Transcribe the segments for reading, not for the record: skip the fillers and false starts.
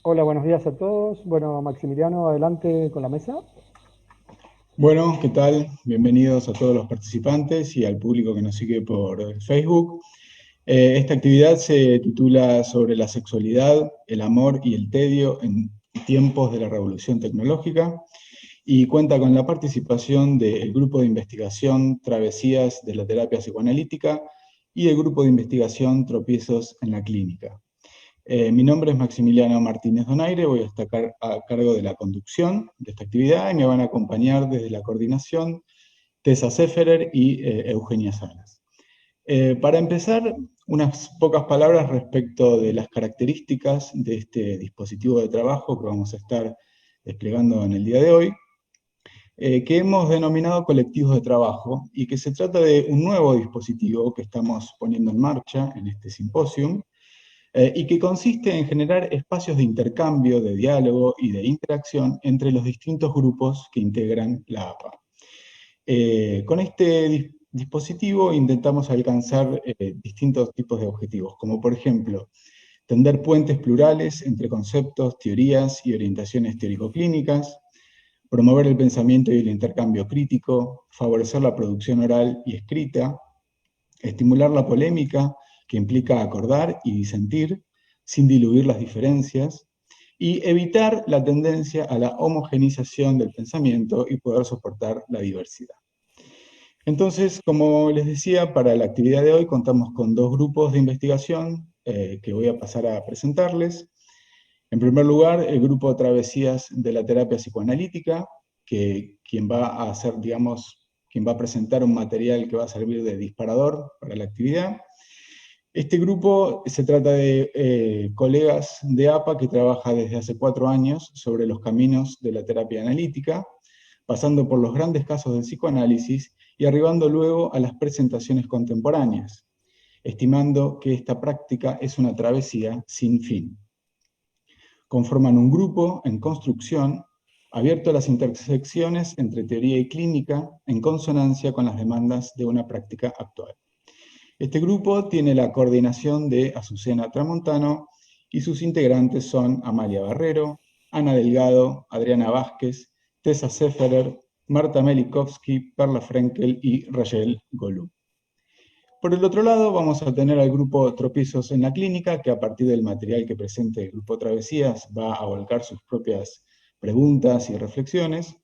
Hola, buenos días a todos. Bueno, Maximiliano, adelante con la mesa. Bueno, ¿qué tal? Bienvenidos a todos los participantes y al público que nos sigue por Facebook. Esta actividad se titula Sobre la sexualidad, el amor y el tedio en tiempos de la revolución tecnológica y cuenta con la participación del grupo de investigación Travesías de la terapia psicoanalítica y el grupo de investigación Tropiezos en la clínica. Mi nombre es Maximiliano Martínez Donaire, voy a estar a cargo de la conducción de esta actividad y me van a acompañar desde la coordinación Tessa Seferer y Eugenia Salas. Para empezar, unas pocas palabras respecto de las características de este dispositivo de trabajo que vamos a estar desplegando en el día de hoy, que hemos denominado colectivos de trabajo y que se trata de un nuevo dispositivo que estamos poniendo en marcha en este simposio y que consiste en generar espacios de intercambio, de diálogo y de interacción entre los distintos grupos que integran la APA. Con este dispositivo intentamos alcanzar distintos tipos de objetivos, como por ejemplo, tender puentes plurales entre conceptos, teorías y orientaciones teórico-clínicas, promover el pensamiento y el intercambio crítico, favorecer la producción oral y escrita, estimular la polémica, que implica acordar y disentir, sin diluir las diferencias, y evitar la tendencia a la homogenización del pensamiento y poder soportar la diversidad. Entonces, como les decía, para la actividad de hoy contamos con dos grupos de investigación que voy a pasar a presentarles. En primer lugar, el grupo Travesías de la terapia psicoanalítica, que quien va a hacer, digamos, quien va a presentar un material que va a servir de disparador para la actividad. Este grupo se trata de colegas de APA que trabaja desde hace 4 años sobre los caminos de la terapia analítica, pasando por los grandes casos del psicoanálisis y arribando luego a las presentaciones contemporáneas, estimando que esta práctica es una travesía sin fin. Conforman un grupo en construcción abierto a las intersecciones entre teoría y clínica en consonancia con las demandas de una práctica actual. Este grupo tiene la coordinación de Azucena Tramontano y sus integrantes son Amalia Barrero, Ana Delgado, Adriana Vázquez, Tessa Seferer, Marta Melikovsky, Perla Frenkel y Rachel Golub. Por el otro lado, vamos a tener al grupo Tropiezos en la Clínica, que a partir del material que presente el grupo Travesías va a volcar sus propias preguntas y reflexiones.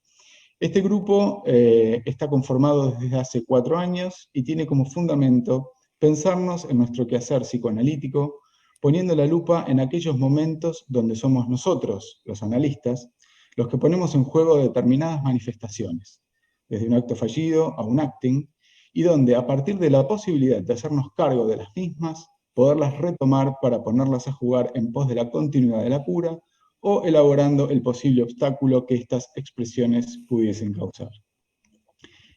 Este grupo está conformado desde hace 4 años y tiene como fundamento pensarnos en nuestro quehacer psicoanalítico, poniendo la lupa en aquellos momentos donde somos nosotros, los analistas, los que ponemos en juego determinadas manifestaciones, desde un acto fallido a un acting, y donde a partir de la posibilidad de hacernos cargo de las mismas, poderlas retomar para ponerlas a jugar en pos de la continuidad de la cura, o elaborando el posible obstáculo que estas expresiones pudiesen causar.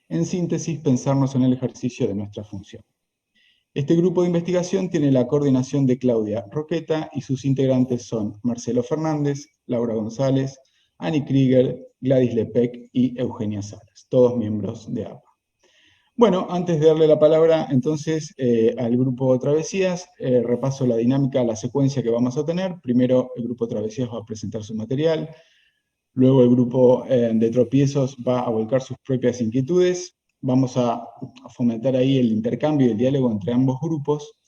En síntesis, pensarnos en el ejercicio de nuestra función. Este grupo de investigación tiene la coordinación de Claudia Roqueta y sus integrantes son Marcelo Fernández, Laura González, Annie Krieger, Gladys Lepec y Eugenia Salas, todos miembros de APA. Bueno, antes de darle la palabra entonces al grupo Travesías, repaso la dinámica, la secuencia que vamos a tener. Primero el grupo Travesías va a presentar su material, luego el grupo de Tropiezos va a volcar sus propias inquietudes, vamos a fomentar ahí el intercambio y el diálogo entre ambos grupos,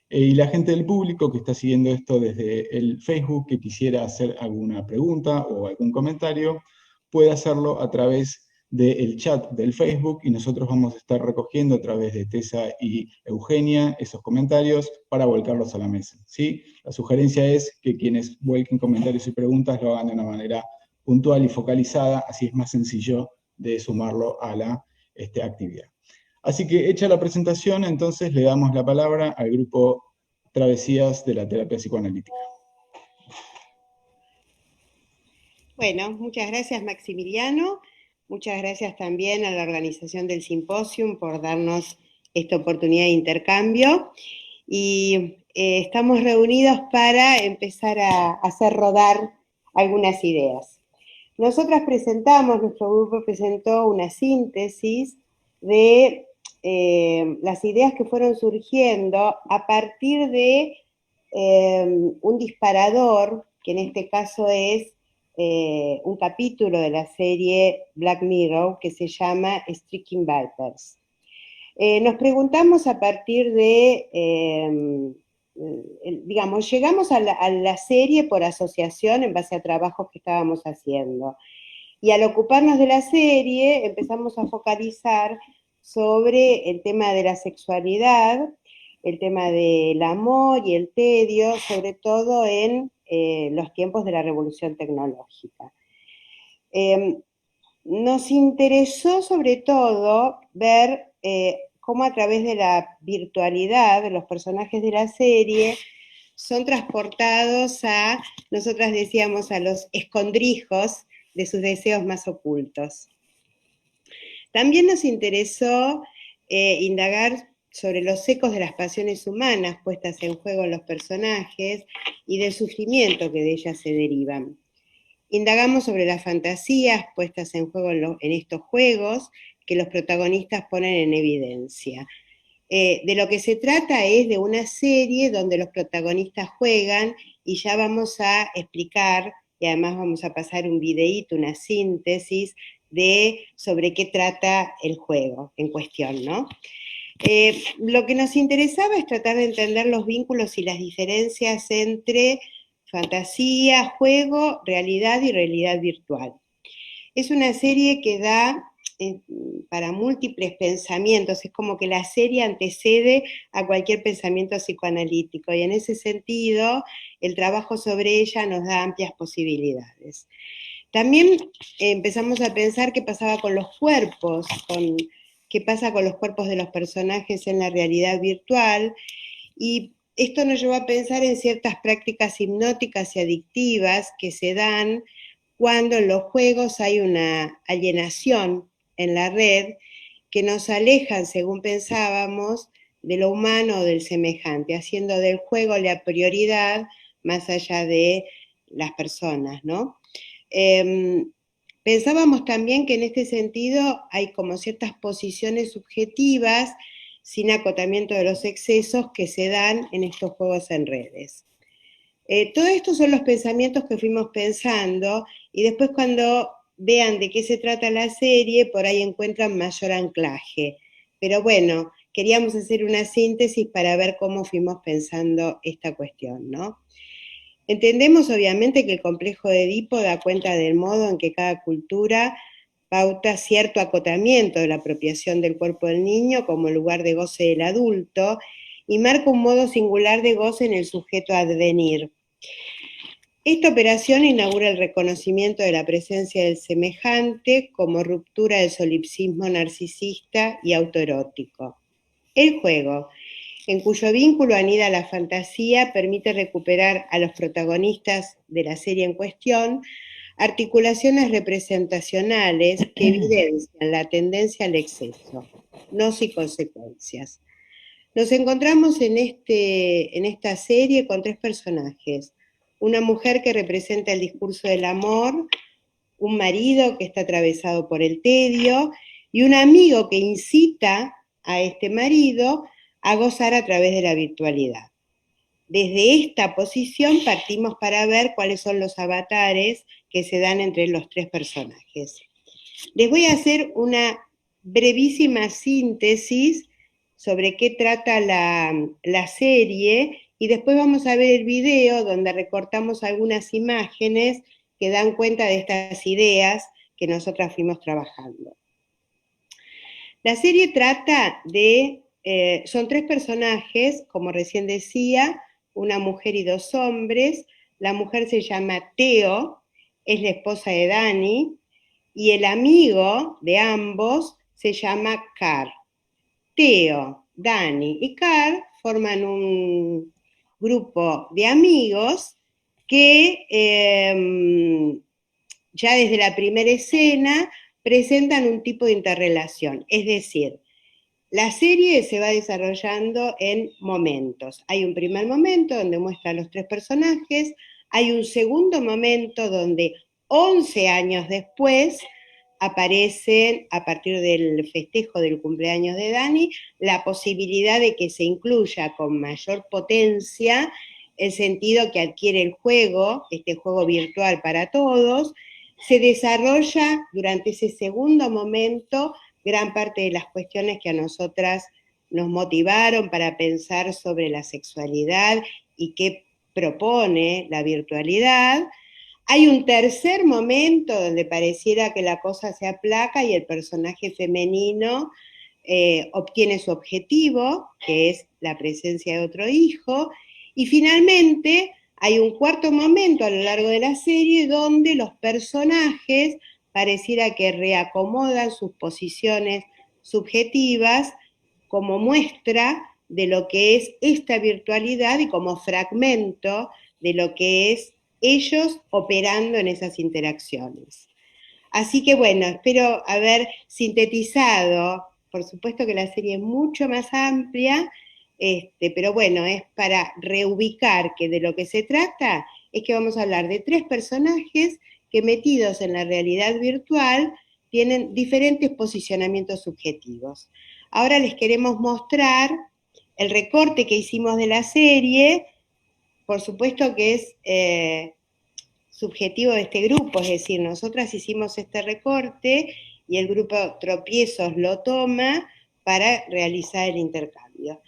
y la gente del público que está siguiendo esto desde el Facebook, que quisiera hacer alguna pregunta o algún comentario, puede hacerlo a través del chat del Facebook y nosotros vamos a estar recogiendo a través de Tessa y Eugenia esos comentarios para volcarlos a la mesa, ¿sí? La sugerencia es que quienes vuelquen comentarios y preguntas lo hagan de una manera puntual y focalizada, así es más sencillo de sumarlo a la actividad. Así que hecha la presentación, entonces le damos la palabra al grupo Travesías de la terapia psicoanalítica. Bueno, muchas gracias Maximiliano, muchas gracias también a la organización del simposio por darnos esta oportunidad de intercambio y estamos reunidos para empezar a hacer rodar algunas ideas. Nosotras presentamos, nuestro grupo presentó una síntesis de las ideas que fueron surgiendo a partir de un disparador que en este caso es un capítulo de la serie Black Mirror que se llama Striking Vipers. Nos preguntamos a partir de, digamos, llegamos a la serie por asociación en base a trabajos que estábamos haciendo. Y al ocuparnos de la serie empezamos a focalizar sobre el tema de la sexualidad, el tema del amor y el tedio, sobre todo en los tiempos de la revolución tecnológica. Nos interesó sobre todo ver cómo a través de la virtualidad los personajes de la serie son transportados a, nosotras decíamos, a los escondrijos de sus deseos más ocultos. También nos interesó indagar sobre los ecos de las pasiones humanas puestas en juego en los personajes y del sufrimiento que de ellas se derivan. Indagamos sobre las fantasías puestas en juego en estos juegos que los protagonistas ponen en evidencia. De lo que se trata es de una serie donde los protagonistas juegan y ya vamos a explicar, y además vamos a pasar un videíto, una síntesis sobre qué trata el juego en cuestión, ¿no? Lo que nos interesaba es tratar de entender los vínculos y las diferencias entre fantasía, juego, realidad y realidad virtual. Es una serie que da para múltiples pensamientos, es como que la serie antecede a cualquier pensamiento psicoanalítico y en ese sentido el trabajo sobre ella nos da amplias posibilidades. También empezamos a pensar qué pasaba con los cuerpos, qué pasa con los cuerpos de los personajes en la realidad virtual, y esto nos llevó a pensar en ciertas prácticas hipnóticas y adictivas que se dan cuando en los juegos hay una alienación en la red que nos alejan, según pensábamos, de lo humano o del semejante, haciendo del juego la prioridad más allá de las personas, ¿no? Pensábamos también que en este sentido hay como ciertas posiciones subjetivas sin acotamiento de los excesos que se dan en estos juegos en redes. Todos estos son los pensamientos que fuimos pensando y después cuando vean de qué se trata la serie, por ahí encuentran mayor anclaje. Pero bueno, queríamos hacer una síntesis para ver cómo fuimos pensando esta cuestión, ¿no? Entendemos obviamente que el complejo de Edipo da cuenta del modo en que cada cultura pauta cierto acotamiento de la apropiación del cuerpo del niño como lugar de goce del adulto y marca un modo singular de goce en el sujeto a advenir. Esta operación inaugura el reconocimiento de la presencia del semejante como ruptura del solipsismo narcisista y autoerótico. El juego, en cuyo vínculo anida la fantasía, permite recuperar a los protagonistas de la serie en cuestión articulaciones representacionales que evidencian la tendencia al exceso, no sin consecuencias. Nos encontramos en esta serie con tres personajes. Una mujer que representa el discurso del amor, un marido que está atravesado por el tedio y un amigo que incita a este marido a gozar a través de la virtualidad. Desde esta posición partimos para ver cuáles son los avatares que se dan entre los tres personajes. Les voy a hacer una brevísima síntesis sobre qué trata la serie y después vamos a ver el video donde recortamos algunas imágenes que dan cuenta de estas ideas que nosotras fuimos trabajando. La serie trata de, son tres personajes, como recién decía, una mujer y dos hombres. La mujer se llama Teo, es la esposa de Dani, y el amigo de ambos se llama Car. Teo, Dani y Car forman un grupo de amigos que ya desde la primera escena presentan un tipo de interrelación, es decir, la serie se va desarrollando en momentos. Hay un primer momento donde muestra a los tres personajes, hay un segundo momento donde 11 años después aparecen, a partir del festejo del cumpleaños de Dani, la posibilidad de que se incluya con mayor potencia el sentido que adquiere el juego, este juego virtual para todos, se desarrolla durante ese segundo momento gran parte de las cuestiones que a nosotras nos motivaron para pensar sobre la sexualidad y qué propone la virtualidad. Hay un tercer momento donde pareciera que la cosa se aplaca y el personaje femenino obtiene su objetivo, que es la presencia de otro hijo, y finalmente hay un cuarto momento a lo largo de la serie donde los personajes pareciera que reacomodan sus posiciones subjetivas como muestra de lo que es esta virtualidad y como fragmento de lo que es ellos operando en esas interacciones. Así que bueno, espero haber sintetizado, por supuesto que la serie es mucho más amplia, pero bueno, es para reubicar que de lo que se trata es que vamos a hablar de 3 personajes que metidos en la realidad virtual tienen diferentes posicionamientos subjetivos. Ahora les queremos mostrar el recorte que hicimos de la serie, por supuesto que es subjetivo de este grupo, es decir, nosotras hicimos este recorte y el grupo Tropiezos lo toma para realizar el intercambio.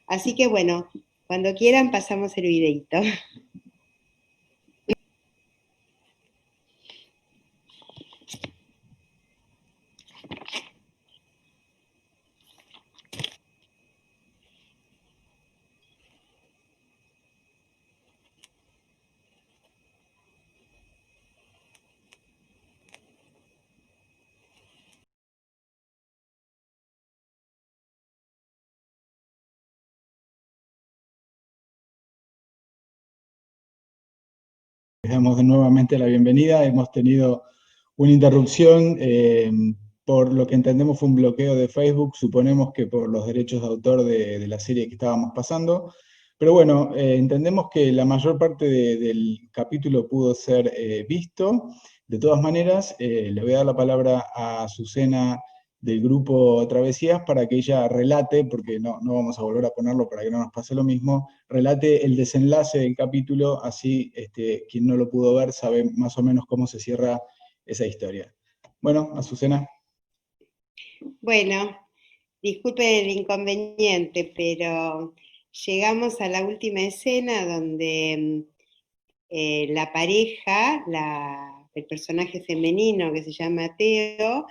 Así que bueno, cuando quieran pasamos el videito. Les damos nuevamente la bienvenida. Hemos tenido una interrupción, por lo que entendemos fue un bloqueo de Facebook, suponemos que por los derechos de autor de la serie que estábamos pasando. Pero bueno, entendemos que la mayor parte del capítulo pudo ser visto. De todas maneras, le voy a dar la palabra a Azucena del grupo Travesías para que ella relate, porque no vamos a volver a ponerlo para que no nos pase lo mismo, relate el desenlace del capítulo, así quien no lo pudo ver sabe más o menos cómo se cierra esa historia. Bueno, Azucena. Bueno, disculpen el inconveniente, pero llegamos a la última escena donde la pareja, el personaje femenino que se llama Teo,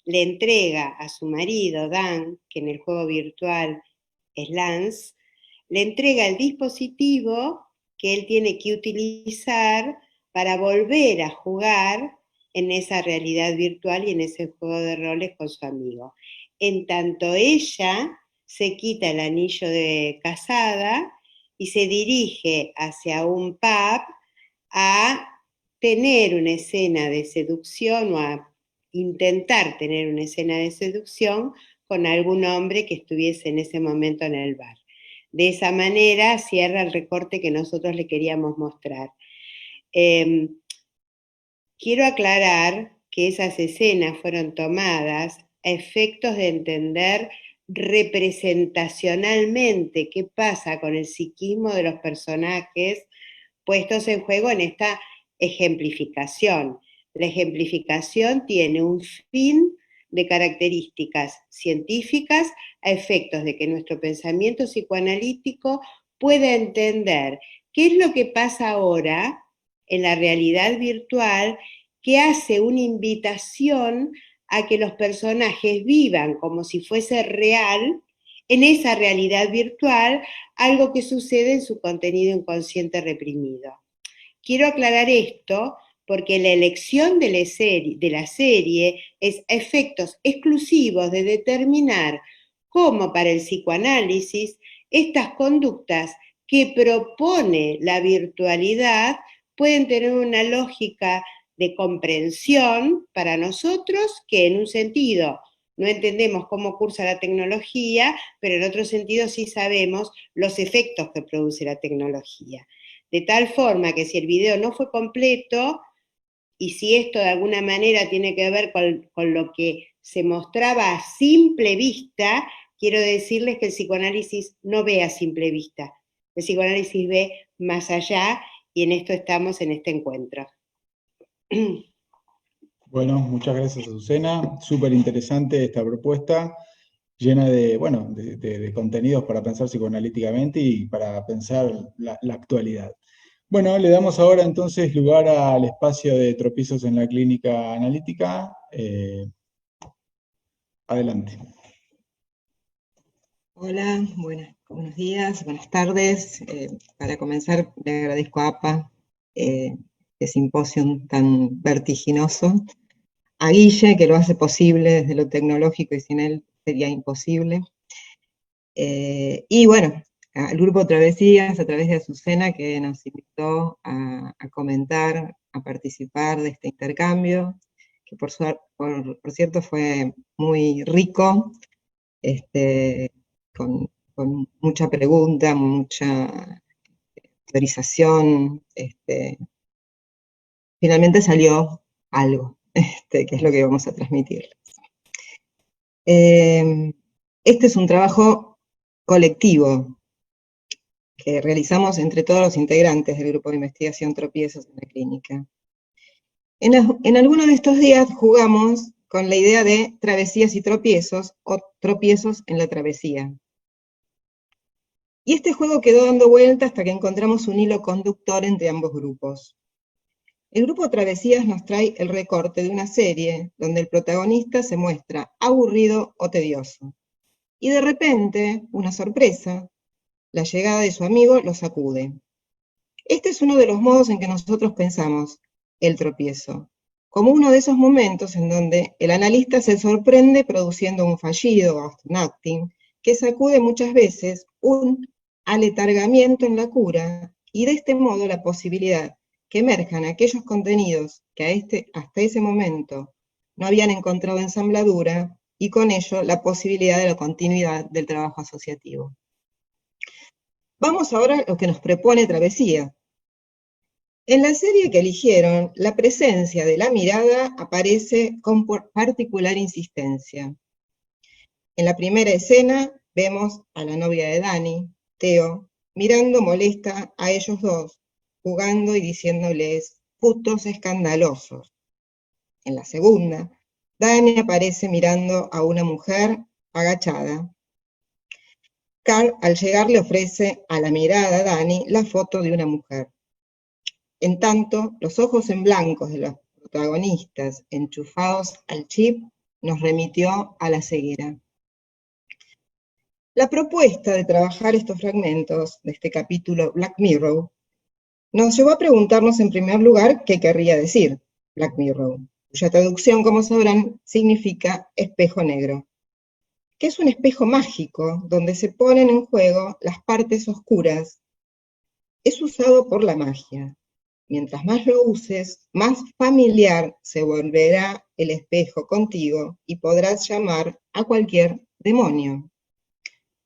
le entrega a su marido, Dan, que en el juego virtual es Lance, le entrega el dispositivo que él tiene que utilizar para volver a jugar en esa realidad virtual y en ese juego de roles con su amigo. En tanto ella se quita el anillo de casada y se dirige hacia un pub a tener una escena de seducción o a intentar tener una escena de seducción con algún hombre que estuviese en ese momento en el bar. De esa manera cierra el recorte que nosotros le queríamos mostrar. Quiero aclarar que esas escenas fueron tomadas a efectos de entender representacionalmente qué pasa con el psiquismo de los personajes puestos en juego en esta ejemplificación. La ejemplificación tiene un fin de características científicas a efectos de que nuestro pensamiento psicoanalítico pueda entender qué es lo que pasa ahora en la realidad virtual, que hace una invitación a que los personajes vivan como si fuese real en esa realidad virtual, algo que sucede en su contenido inconsciente reprimido. Quiero aclarar esto porque la elección de la serie es a efectos exclusivos de determinar cómo para el psicoanálisis estas conductas que propone la virtualidad pueden tener una lógica de comprensión para nosotros que en un sentido no entendemos cómo cursa la tecnología, pero en otro sentido sí sabemos los efectos que produce la tecnología. De tal forma que si el video no fue completo, y si esto de alguna manera tiene que ver con lo que se mostraba a simple vista, quiero decirles que el psicoanálisis no ve a simple vista. El psicoanálisis ve más allá, y en esto estamos en este encuentro. Bueno, muchas gracias, Azucena. Súper interesante esta propuesta, llena de, bueno, de contenidos para pensar psicoanalíticamente y para pensar la actualidad. Bueno, le damos ahora entonces lugar al espacio de tropiezos en la clínica analítica. Adelante. Hola, buenos días, buenas tardes. Para comenzar, le agradezco a APA este simposio tan vertiginoso. A Guille, que lo hace posible desde lo tecnológico y sin él sería imposible. Y bueno, al Grupo Travesías, a través de Azucena, que nos invitó a comentar, a participar de este intercambio, que por cierto fue muy rico, con mucha pregunta, mucha teorización. Finalmente salió algo, que es lo que vamos a transmitir. Este es un trabajo colectivo que realizamos entre todos los integrantes del Grupo de Investigación Tropiezos en la Clínica. En alguno de estos días jugamos con la idea de travesías y tropiezos, o tropiezos en la travesía. Y este juego quedó dando vuelta hasta que encontramos un hilo conductor entre ambos grupos. El grupo Travesías nos trae el recorte de una serie donde el protagonista se muestra aburrido o tedioso. Y de repente, una sorpresa, la llegada de su amigo lo sacude. Este es uno de los modos en que nosotros pensamos el tropiezo, como uno de esos momentos en donde el analista se sorprende produciendo un fallido o un acting que sacude muchas veces un aletargamiento en la cura y de este modo la posibilidad que emerjan aquellos contenidos que hasta ese momento no habían encontrado ensambladura y con ello la posibilidad de la continuidad del trabajo asociativo. Vamos ahora a lo que nos propone Travesía. En la serie que eligieron, la presencia de la mirada aparece con particular insistencia. En la primera escena vemos a la novia de Dani, Teo, mirando molesta a ellos dos, jugando y diciéndoles putos escandalosos. En la segunda, Dani aparece mirando a una mujer agachada. Carl, al llegar, le ofrece a la mirada a Dani la foto de una mujer. En tanto, los ojos en blanco de los protagonistas enchufados al chip nos remitió a la ceguera. La propuesta de trabajar estos fragmentos de este capítulo Black Mirror nos llevó a preguntarnos en primer lugar qué querría decir Black Mirror, cuya traducción, como sabrán, significa espejo negro, que es un espejo mágico donde se ponen en juego las partes oscuras. Es usado por la magia. Mientras más lo uses, más familiar se volverá el espejo contigo y podrás llamar a cualquier demonio.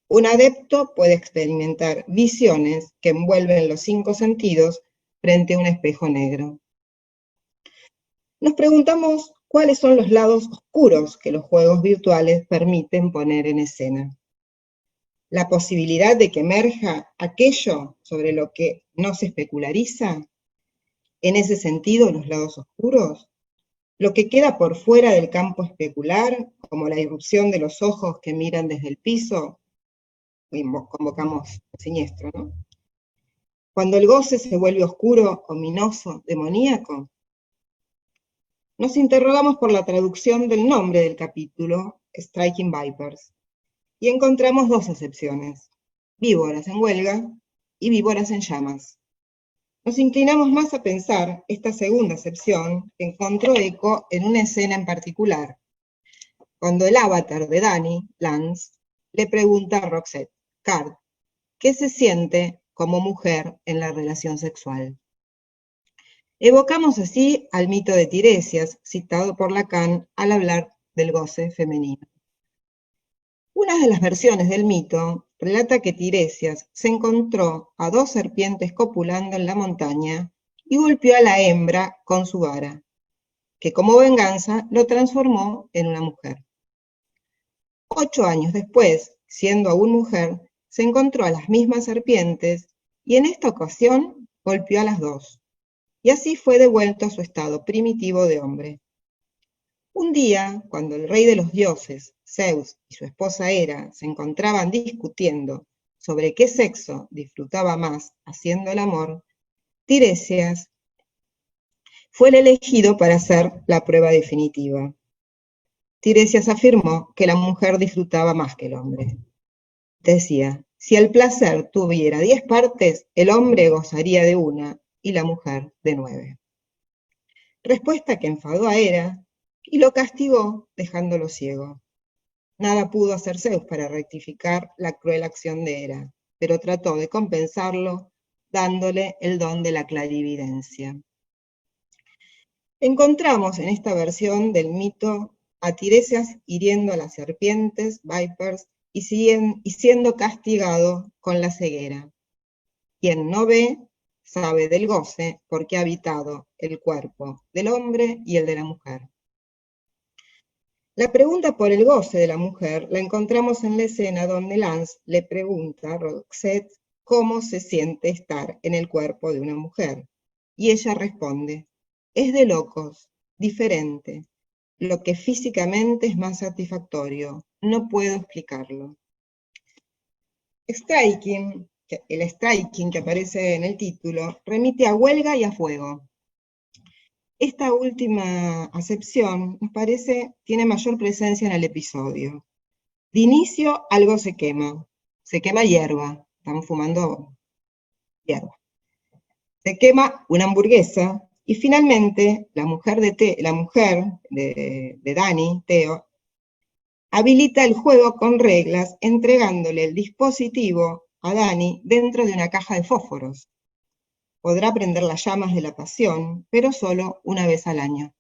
Un adepto puede experimentar visiones que envuelven los 5 sentidos frente a un espejo negro. Nos preguntamos cuáles son los lados oscuros que los juegos virtuales permiten poner en escena. La posibilidad de que emerja aquello sobre lo que no se especulariza. En ese sentido, los lados oscuros, lo que queda por fuera del campo especular, como la irrupción de los ojos que miran desde el piso, convocamos siniestro, ¿no? Cuando el goce se vuelve oscuro, ominoso, demoníaco. Nos interrogamos por la traducción del nombre del capítulo, Striking Vipers, y encontramos 2 acepciones, víboras en huelga y víboras en llamas. Nos inclinamos más a pensar esta segunda acepción que encontró eco en una escena en particular, cuando el avatar de Dani, Lance, le pregunta a Roxette, Card, ¿qué se siente como mujer en la relación sexual? Evocamos así al mito de Tiresias, citado por Lacan al hablar del goce femenino. Una de las versiones del mito relata que Tiresias se encontró a 2 serpientes copulando en la montaña y golpeó a la hembra con su vara, que como venganza lo transformó en una mujer. 8 años después, siendo aún mujer, se encontró a las mismas serpientes y en esta ocasión golpeó a las dos, y así fue devuelto a su estado primitivo de hombre. Un día, cuando el rey de los dioses, Zeus, y su esposa Hera se encontraban discutiendo sobre qué sexo disfrutaba más haciendo el amor, Tiresias fue el elegido para hacer la prueba definitiva. Tiresias afirmó que la mujer disfrutaba más que el hombre. Decía, si el placer tuviera 10 partes, el hombre gozaría de una y la mujer de 9. Respuesta que enfadó a Hera y lo castigó dejándolo ciego. Nada pudo hacer Zeus para rectificar la cruel acción de Hera, pero trató de compensarlo dándole el don de la clarividencia. Encontramos en esta versión del mito a Tiresias hiriendo a las serpientes, vipers, y siendo castigado con la ceguera. Quien no ve, sabe del goce, porque ha habitado el cuerpo del hombre y el de la mujer. La pregunta por el goce de la mujer la encontramos en la escena donde Lance le pregunta a Roxette cómo se siente estar en el cuerpo de una mujer. Y ella responde, es de locos, diferente. Lo que físicamente es más satisfactorio, no puedo explicarlo. El striking que aparece en el título remite a huelga y a fuego. Esta última acepción, nos parece, tiene mayor presencia en el episodio. De inicio, algo se quema hierba, estamos fumando hierba. Se quema una hamburguesa, y finalmente la mujer de Dani, Teo, habilita el juego con reglas, entregándole el dispositivo a Dani dentro de una caja de fósforos. Podrá prender las llamas de la pasión, pero solo una vez al año.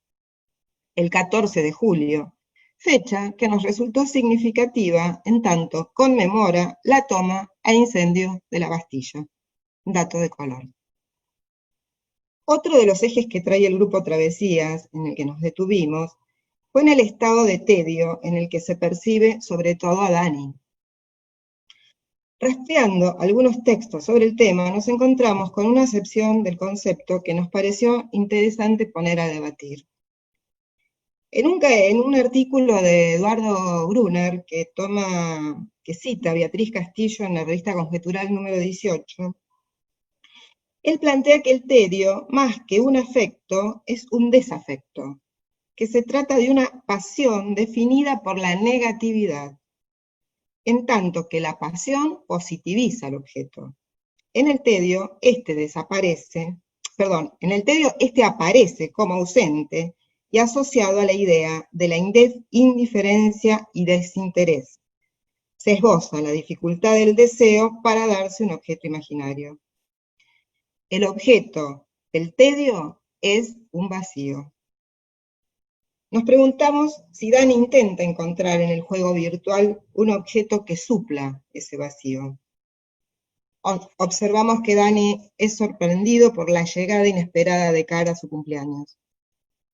El 14 de julio, fecha que nos resultó significativa en tanto conmemora la toma e incendio de la Bastilla. Dato de color. Otro de los ejes que trae el grupo Travesías, en el que nos detuvimos, fue en el estado de tedio en el que se percibe sobre todo a Dani. Rastreando algunos textos sobre el tema, nos encontramos con una acepción del concepto que nos pareció interesante poner a debatir. En un artículo de Eduardo Brunner, que cita a Beatriz Castillo en la revista Conjetural número 18, él plantea que el tedio, más que un afecto, es un desafecto, que se trata de una pasión definida por la negatividad, en tanto que la pasión positiviza al objeto. En el tedio, este aparece como ausente y asociado a la idea de la indiferencia y desinterés. Se esboza la dificultad del deseo para darse un objeto imaginario. El objeto del tedio es un vacío. Nos preguntamos si Dani intenta encontrar en el juego virtual un objeto que supla ese vacío. Observamos que Dani es sorprendido por la llegada inesperada de Cara a su cumpleaños.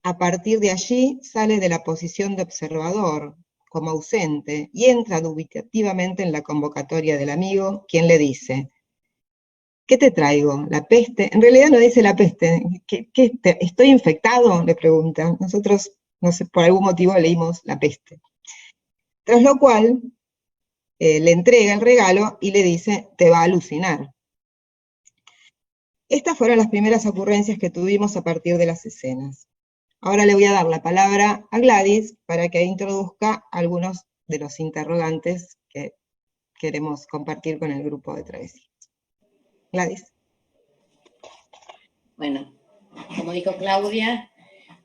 A partir de allí sale de la posición de observador, como ausente, y entra dubitativamente en la convocatoria del amigo, quien le dice, ¿qué te traigo? ¿La peste? En realidad no dice la peste. ¿Estoy infectado? Le pregunta. Nosotros, no sé, por algún motivo leímos la peste. Tras lo cual, le entrega el regalo y le dice, te va a alucinar. Estas fueron las primeras ocurrencias que tuvimos a partir de las escenas. Ahora le voy a dar la palabra a Gladys para que introduzca algunos de los interrogantes que queremos compartir con el grupo de Travesías. Gladys. Bueno, como dijo Claudia,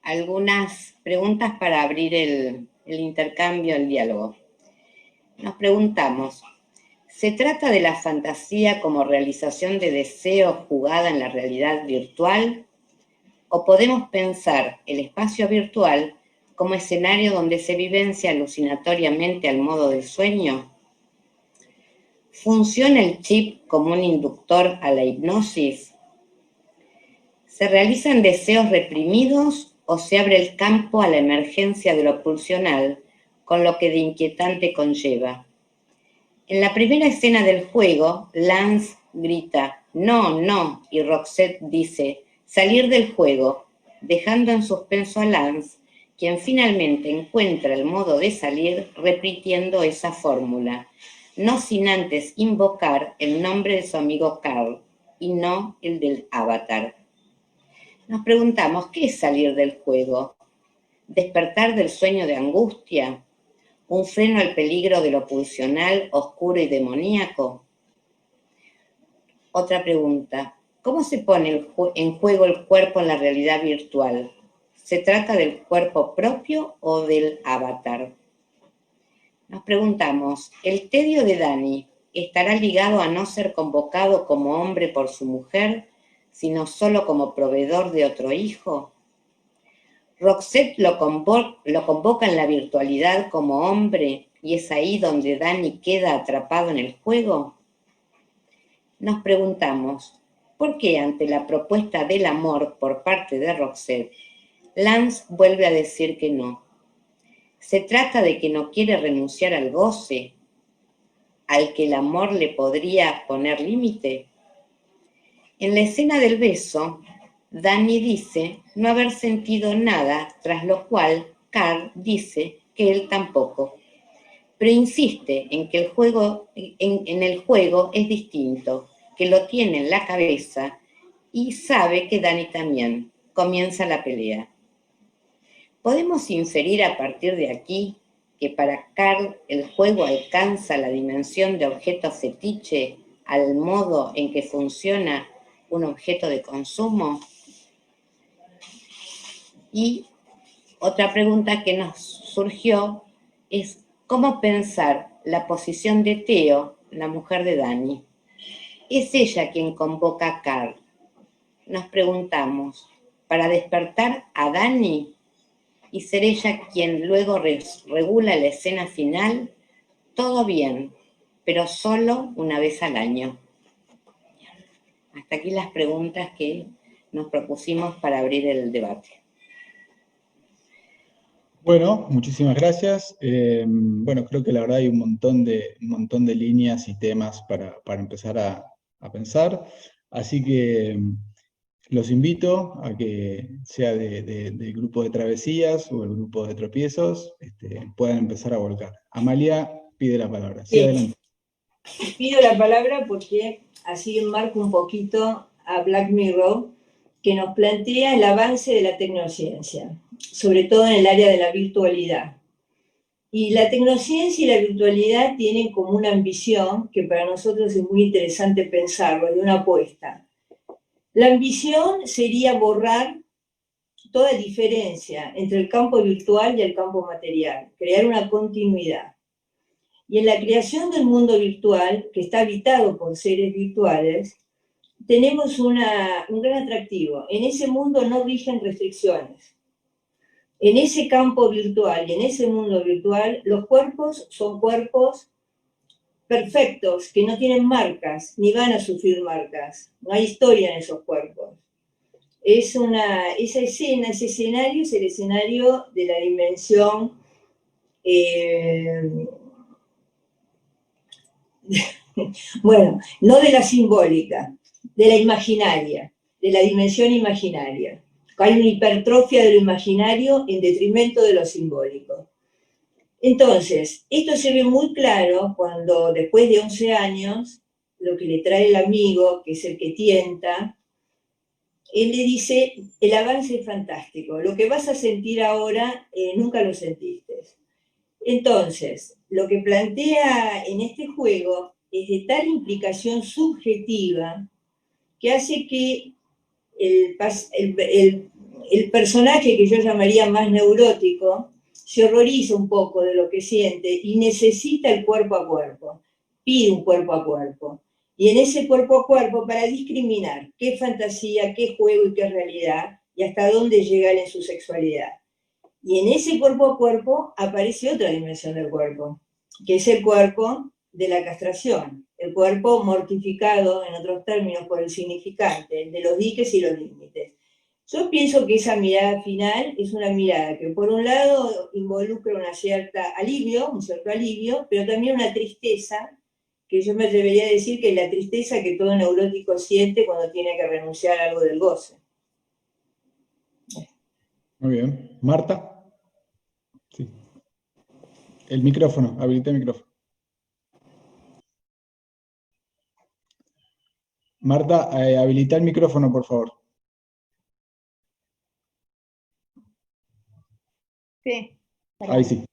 algunas preguntas para abrir el intercambio, el diálogo. Nos preguntamos, ¿se trata de la fantasía como realización de deseos jugada en la realidad virtual? ¿O podemos pensar el espacio virtual como escenario donde se vivencia alucinatoriamente al modo del sueño? ¿Funciona el chip como un inductor a la hipnosis? ¿Se realizan deseos reprimidos o se abre el campo a la emergencia de lo pulsional, con lo que de inquietante conlleva? En la primera escena del juego, Lance grita, no, no, y Roxette dice, salir del juego, dejando en suspenso a Lance, quien finalmente encuentra el modo de salir repitiendo esa fórmula, no sin antes invocar el nombre de su amigo Carl, y no el del avatar. Nos preguntamos, ¿qué es salir del juego? ¿Despertar del sueño de angustia? ¿Un freno al peligro de lo pulsional, oscuro y demoníaco? Otra pregunta, ¿cómo se pone en juego el cuerpo en la realidad virtual? ¿Se trata del cuerpo propio o del avatar? Nos preguntamos, ¿el tedio de Dani estará ligado a no ser convocado como hombre por su mujer, sino solo como proveedor de otro hijo? ¿Roxette lo convoca en la virtualidad como hombre y es ahí donde Dani queda atrapado en el juego? Nos preguntamos, ¿por qué ante la propuesta del amor por parte de Roxette, Lance vuelve a decir que no? ¿Se trata de que no quiere renunciar al goce, al que el amor le podría poner límite? En la escena del beso, Dani dice no haber sentido nada, tras lo cual Carl dice que él tampoco, pero insiste en que el juego es distinto, que lo tiene en la cabeza y sabe que Dani también. Comienza la pelea. ¿Podemos inferir a partir de aquí que para Carl el juego alcanza la dimensión de objeto fetiche al modo en que funciona un objeto de consumo? Y otra pregunta que nos surgió es ¿cómo pensar la posición de Theo, la mujer de Dani? ¿Es ella quien convoca a Carl? Nos preguntamos, ¿para despertar a Dani y ser ella quien luego regula la escena final? Todo bien, pero solo una vez al año. Hasta aquí las preguntas que nos propusimos para abrir el debate. Bueno, muchísimas gracias. Bueno, creo que la verdad hay un montón de líneas y temas para empezar a pensar. Así que los invito a que sea del grupo de travesías o el grupo de tropiezos, puedan empezar a volcar. Amalia pide la palabra. Sí, adelante. Pido la palabra porque así enmarco un poquito a Black Mirror, que nos plantea el avance de la tecnociencia, sobre todo en el área de la virtualidad. Y la tecnociencia y la virtualidad tienen como una ambición, que para nosotros es muy interesante pensarlo, de una apuesta. La ambición sería borrar toda diferencia entre el campo virtual y el campo material, crear una continuidad. Y en la creación del mundo virtual, que está habitado por seres virtuales, tenemos un gran atractivo. En ese mundo no rigen restricciones. En ese campo virtual y en ese mundo virtual, los cuerpos son cuerpos perfectos, que no tienen marcas, ni van a sufrir marcas. No hay historia en esos cuerpos. Esa escena, ese escenario es el escenario de la dimensión bueno, no de la simbólica, de la imaginaria, de la dimensión imaginaria. Hay una hipertrofia de lo imaginario en detrimento de lo simbólico. Entonces, esto se ve muy claro cuando después de 11 años, lo que le trae el amigo, que es el que tienta, él le dice, el avance es fantástico, lo que vas a sentir ahora nunca lo sentiste. Entonces, lo que plantea en este juego es de tal implicación subjetiva que hace que el personaje que yo llamaría más neurótico se horroriza un poco de lo que siente y necesita el cuerpo a cuerpo, pide un cuerpo a cuerpo. Y en ese cuerpo a cuerpo, para discriminar qué fantasía, qué juego y qué realidad, y hasta dónde llegar en su sexualidad. Y en ese cuerpo a cuerpo aparece otra dimensión del cuerpo, que es el cuerpo de la castración, el cuerpo mortificado, en otros términos, por el significante, el de los diques y los límites. Yo pienso que esa mirada final es una mirada que por un lado involucra un cierto alivio, pero también una tristeza que yo me atrevería a decir que es la tristeza que todo neurótico siente cuando tiene que renunciar a algo del goce. Muy bien. Marta. Sí. El micrófono, habilita el micrófono. Marta, habilita el micrófono, por favor. Sí. Ahí sí.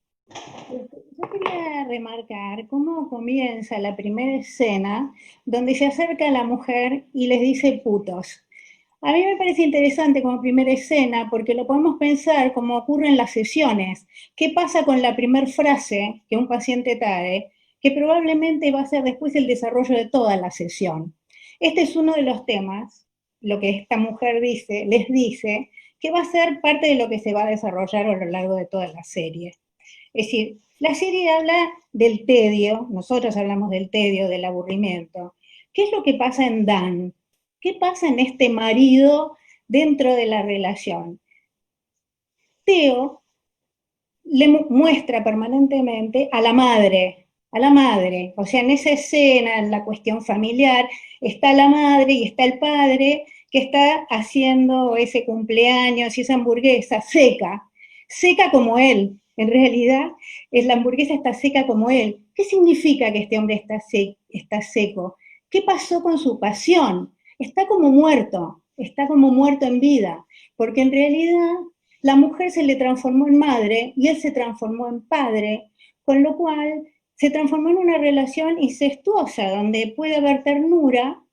Yo quería remarcar cómo comienza la primera escena donde se acerca a la mujer y les dice putos. A mí me parece interesante como primera escena porque lo podemos pensar como ocurre en las sesiones. ¿Qué pasa con la primera frase que un paciente trae? Que probablemente va a ser después el desarrollo de toda la sesión. Este es uno de los temas, lo que esta mujer dice, les dice, que va a ser parte de lo que se va a desarrollar a lo largo de toda la serie. Es decir, la serie habla del tedio, nosotros hablamos del tedio, del aburrimiento. ¿Qué es lo que pasa en Dan? ¿Qué pasa en este marido dentro de la relación? Teo le muestra permanentemente a la madre, o sea, en esa escena, en la cuestión familiar, está la madre y está el padre que está haciendo ese cumpleaños y esa hamburguesa seca como él. En realidad, la hamburguesa está seca como él. ¿Qué significa que este hombre está seco? ¿Qué pasó con su pasión? Está como muerto en vida, porque en realidad la mujer se le transformó en madre y él se transformó en padre, con lo cual se transformó en una relación incestuosa, donde puede haber ternura,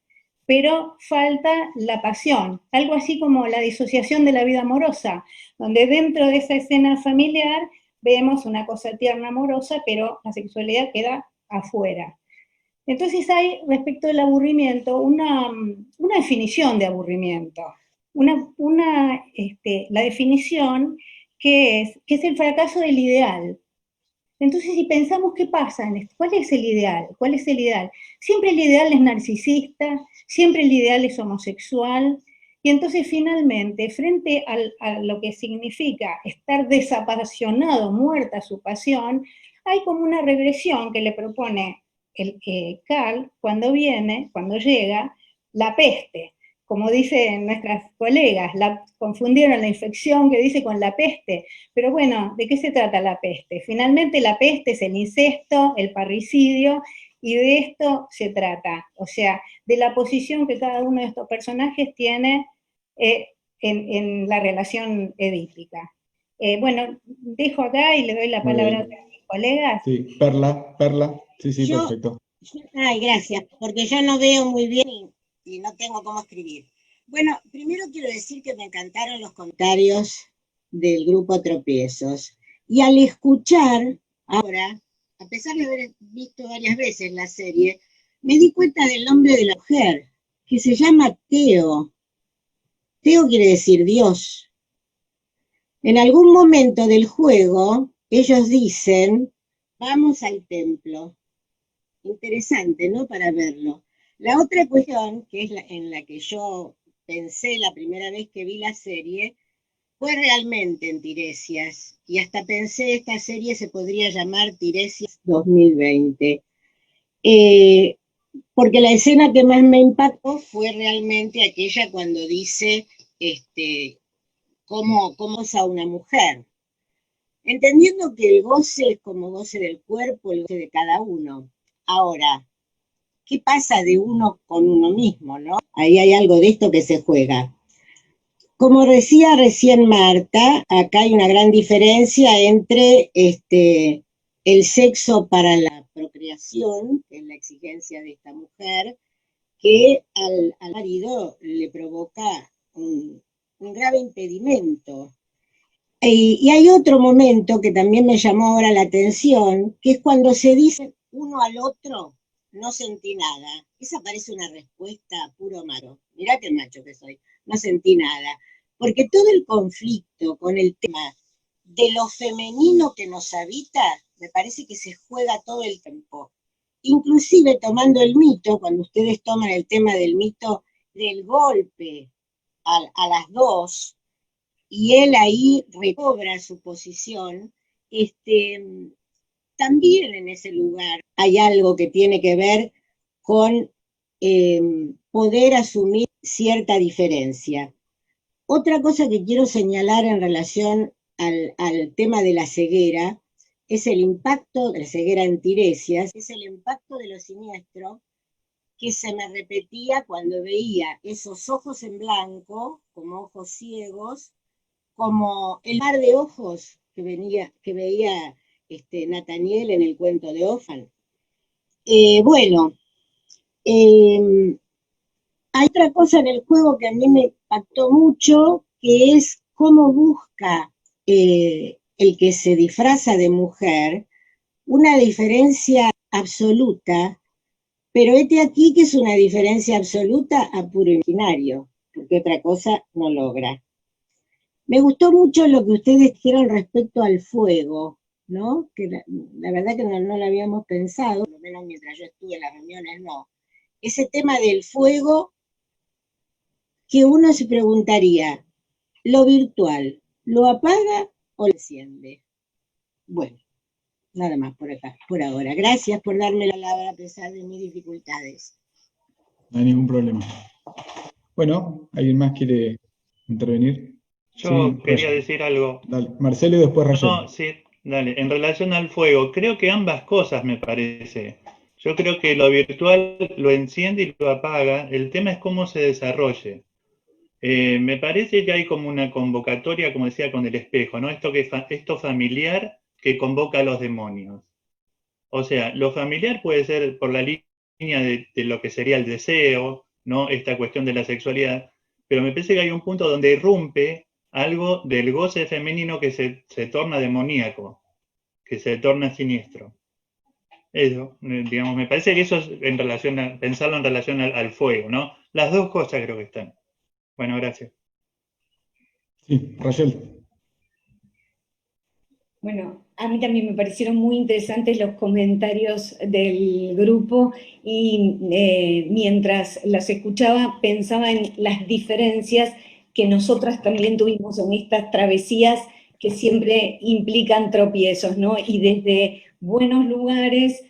pero falta la pasión. Algo así como la disociación de la vida amorosa, donde dentro de esa escena familiar vemos una cosa tierna, amorosa, pero la sexualidad queda afuera. Entonces hay, respecto del aburrimiento, una definición de aburrimiento. La definición que es el fracaso del ideal. Entonces, si pensamos qué pasa, ¿cuál es el ideal? ¿Cuál es el ideal? Siempre el ideal es narcisista, siempre el ideal es homosexual, y entonces finalmente, frente a lo que significa estar desapasionado, muerta su pasión, hay como una regresión que le propone Carl cuando llega, la peste. Como dicen nuestras colegas, confundieron la infección que dice con la peste. Pero bueno, ¿de qué se trata la peste? Finalmente la peste es el incesto, el parricidio, y de esto se trata. O sea, de la posición que cada uno de estos personajes tiene en la relación edípica. Bueno, dejo acá y le doy la Muy palabra a bien. mis colegas. Sí, Perla. Sí, Yo, perfecto. ay, gracias, porque yo no veo muy bien y no tengo cómo escribir. Bueno, primero quiero decir que me encantaron los comentarios del grupo Tropiezos. Y al escuchar ahora, a pesar de haber visto varias veces la serie, me di cuenta del nombre de la mujer, que se llama Teo. Teo quiere decir Dios. En algún momento del juego, ellos dicen, vamos al templo. Interesante, ¿no? Para verlo. La otra cuestión, que es en la que yo pensé la primera vez que vi la serie, fue realmente en Tiresias. Y hasta pensé esta serie se podría llamar Tiresias 2020. Porque la escena que más me impactó fue realmente aquella cuando dice cómo usa una mujer. Entendiendo que el goce es como goce del cuerpo, el goce de cada uno. Ahora, ¿qué pasa de uno con uno mismo, no? Ahí hay algo de esto que se juega. Como decía recién Marta, acá hay una gran diferencia entre el sexo para la procreación, que es la exigencia de esta mujer, que al marido le provoca un grave impedimento. Y hay otro momento que también me llamó ahora la atención, que es cuando se dice uno al otro, no sentí nada. Esa parece una respuesta puro maro. Mirá qué macho que soy, no sentí nada. Porque todo el conflicto con el tema de lo femenino que nos habita, me parece que se juega todo el tiempo. Inclusive tomando el mito, cuando ustedes toman el tema del mito del golpe a las dos, y él ahí recobra su posición, también en ese lugar hay algo que tiene que ver con poder asumir cierta diferencia. Otra cosa que quiero señalar en relación al tema de la ceguera es el impacto de la ceguera en Tiresias, es el impacto de lo siniestro que se me repetía cuando veía esos ojos en blanco, como ojos ciegos, como el mar de ojos que veía Nathaniel en el cuento de Ofan. Bueno, hay otra cosa en el juego que a mí me impactó mucho, que es cómo busca el que se disfraza de mujer una diferencia absoluta, pero este aquí que es una diferencia absoluta a puro imaginario, porque otra cosa no logra. Me gustó mucho lo que ustedes dijeron respecto al fuego, ¿no? Que la verdad que no lo habíamos pensado, por lo menos mientras yo estuve en las reuniones, no. Ese tema del fuego, que uno se preguntaría, ¿lo virtual lo apaga o lo enciende? Bueno, nada más por acá, por ahora. Gracias por darme la palabra a pesar de mis dificultades. No hay ningún problema. Bueno, ¿alguien más quiere intervenir? Yo Sí, quería Rayel. decir algo. Dale, Marcelo y después Rayel. No, sí, dale. En relación al fuego, creo que ambas cosas me parece. Yo creo que lo virtual lo enciende y lo apaga. El tema es cómo se desarrolle. Me parece que hay como una convocatoria, como decía, con el espejo, ¿no? Esto familiar que convoca a los demonios. O sea, lo familiar puede ser por la línea de lo que sería el deseo, ¿no? Esta cuestión de la sexualidad, pero me parece que hay un punto donde irrumpe algo del goce femenino que se torna demoníaco, que se torna siniestro. Eso, digamos, me parece que eso es en relación a, pensarlo en relación al fuego, ¿no? Las dos cosas creo que están. Bueno, gracias. Sí, Rayel. Bueno, a mí también me parecieron muy interesantes los comentarios del grupo y mientras las escuchaba pensaba en las diferencias que nosotras también tuvimos en estas travesías que siempre implican tropiezos, ¿no? Y desde buenos lugares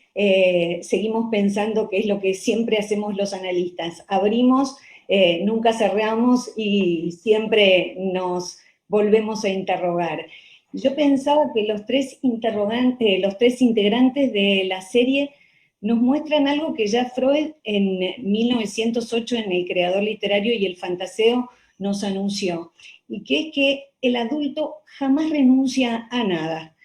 seguimos pensando que es lo que siempre hacemos los analistas. Abrimos, nunca cerramos y siempre nos volvemos a interrogar. Yo pensaba que los tres integrantes de la serie nos muestran algo que ya Freud en 1908 en El creador literario y el fantaseo nos anunció, y que es que el adulto jamás renuncia a nada,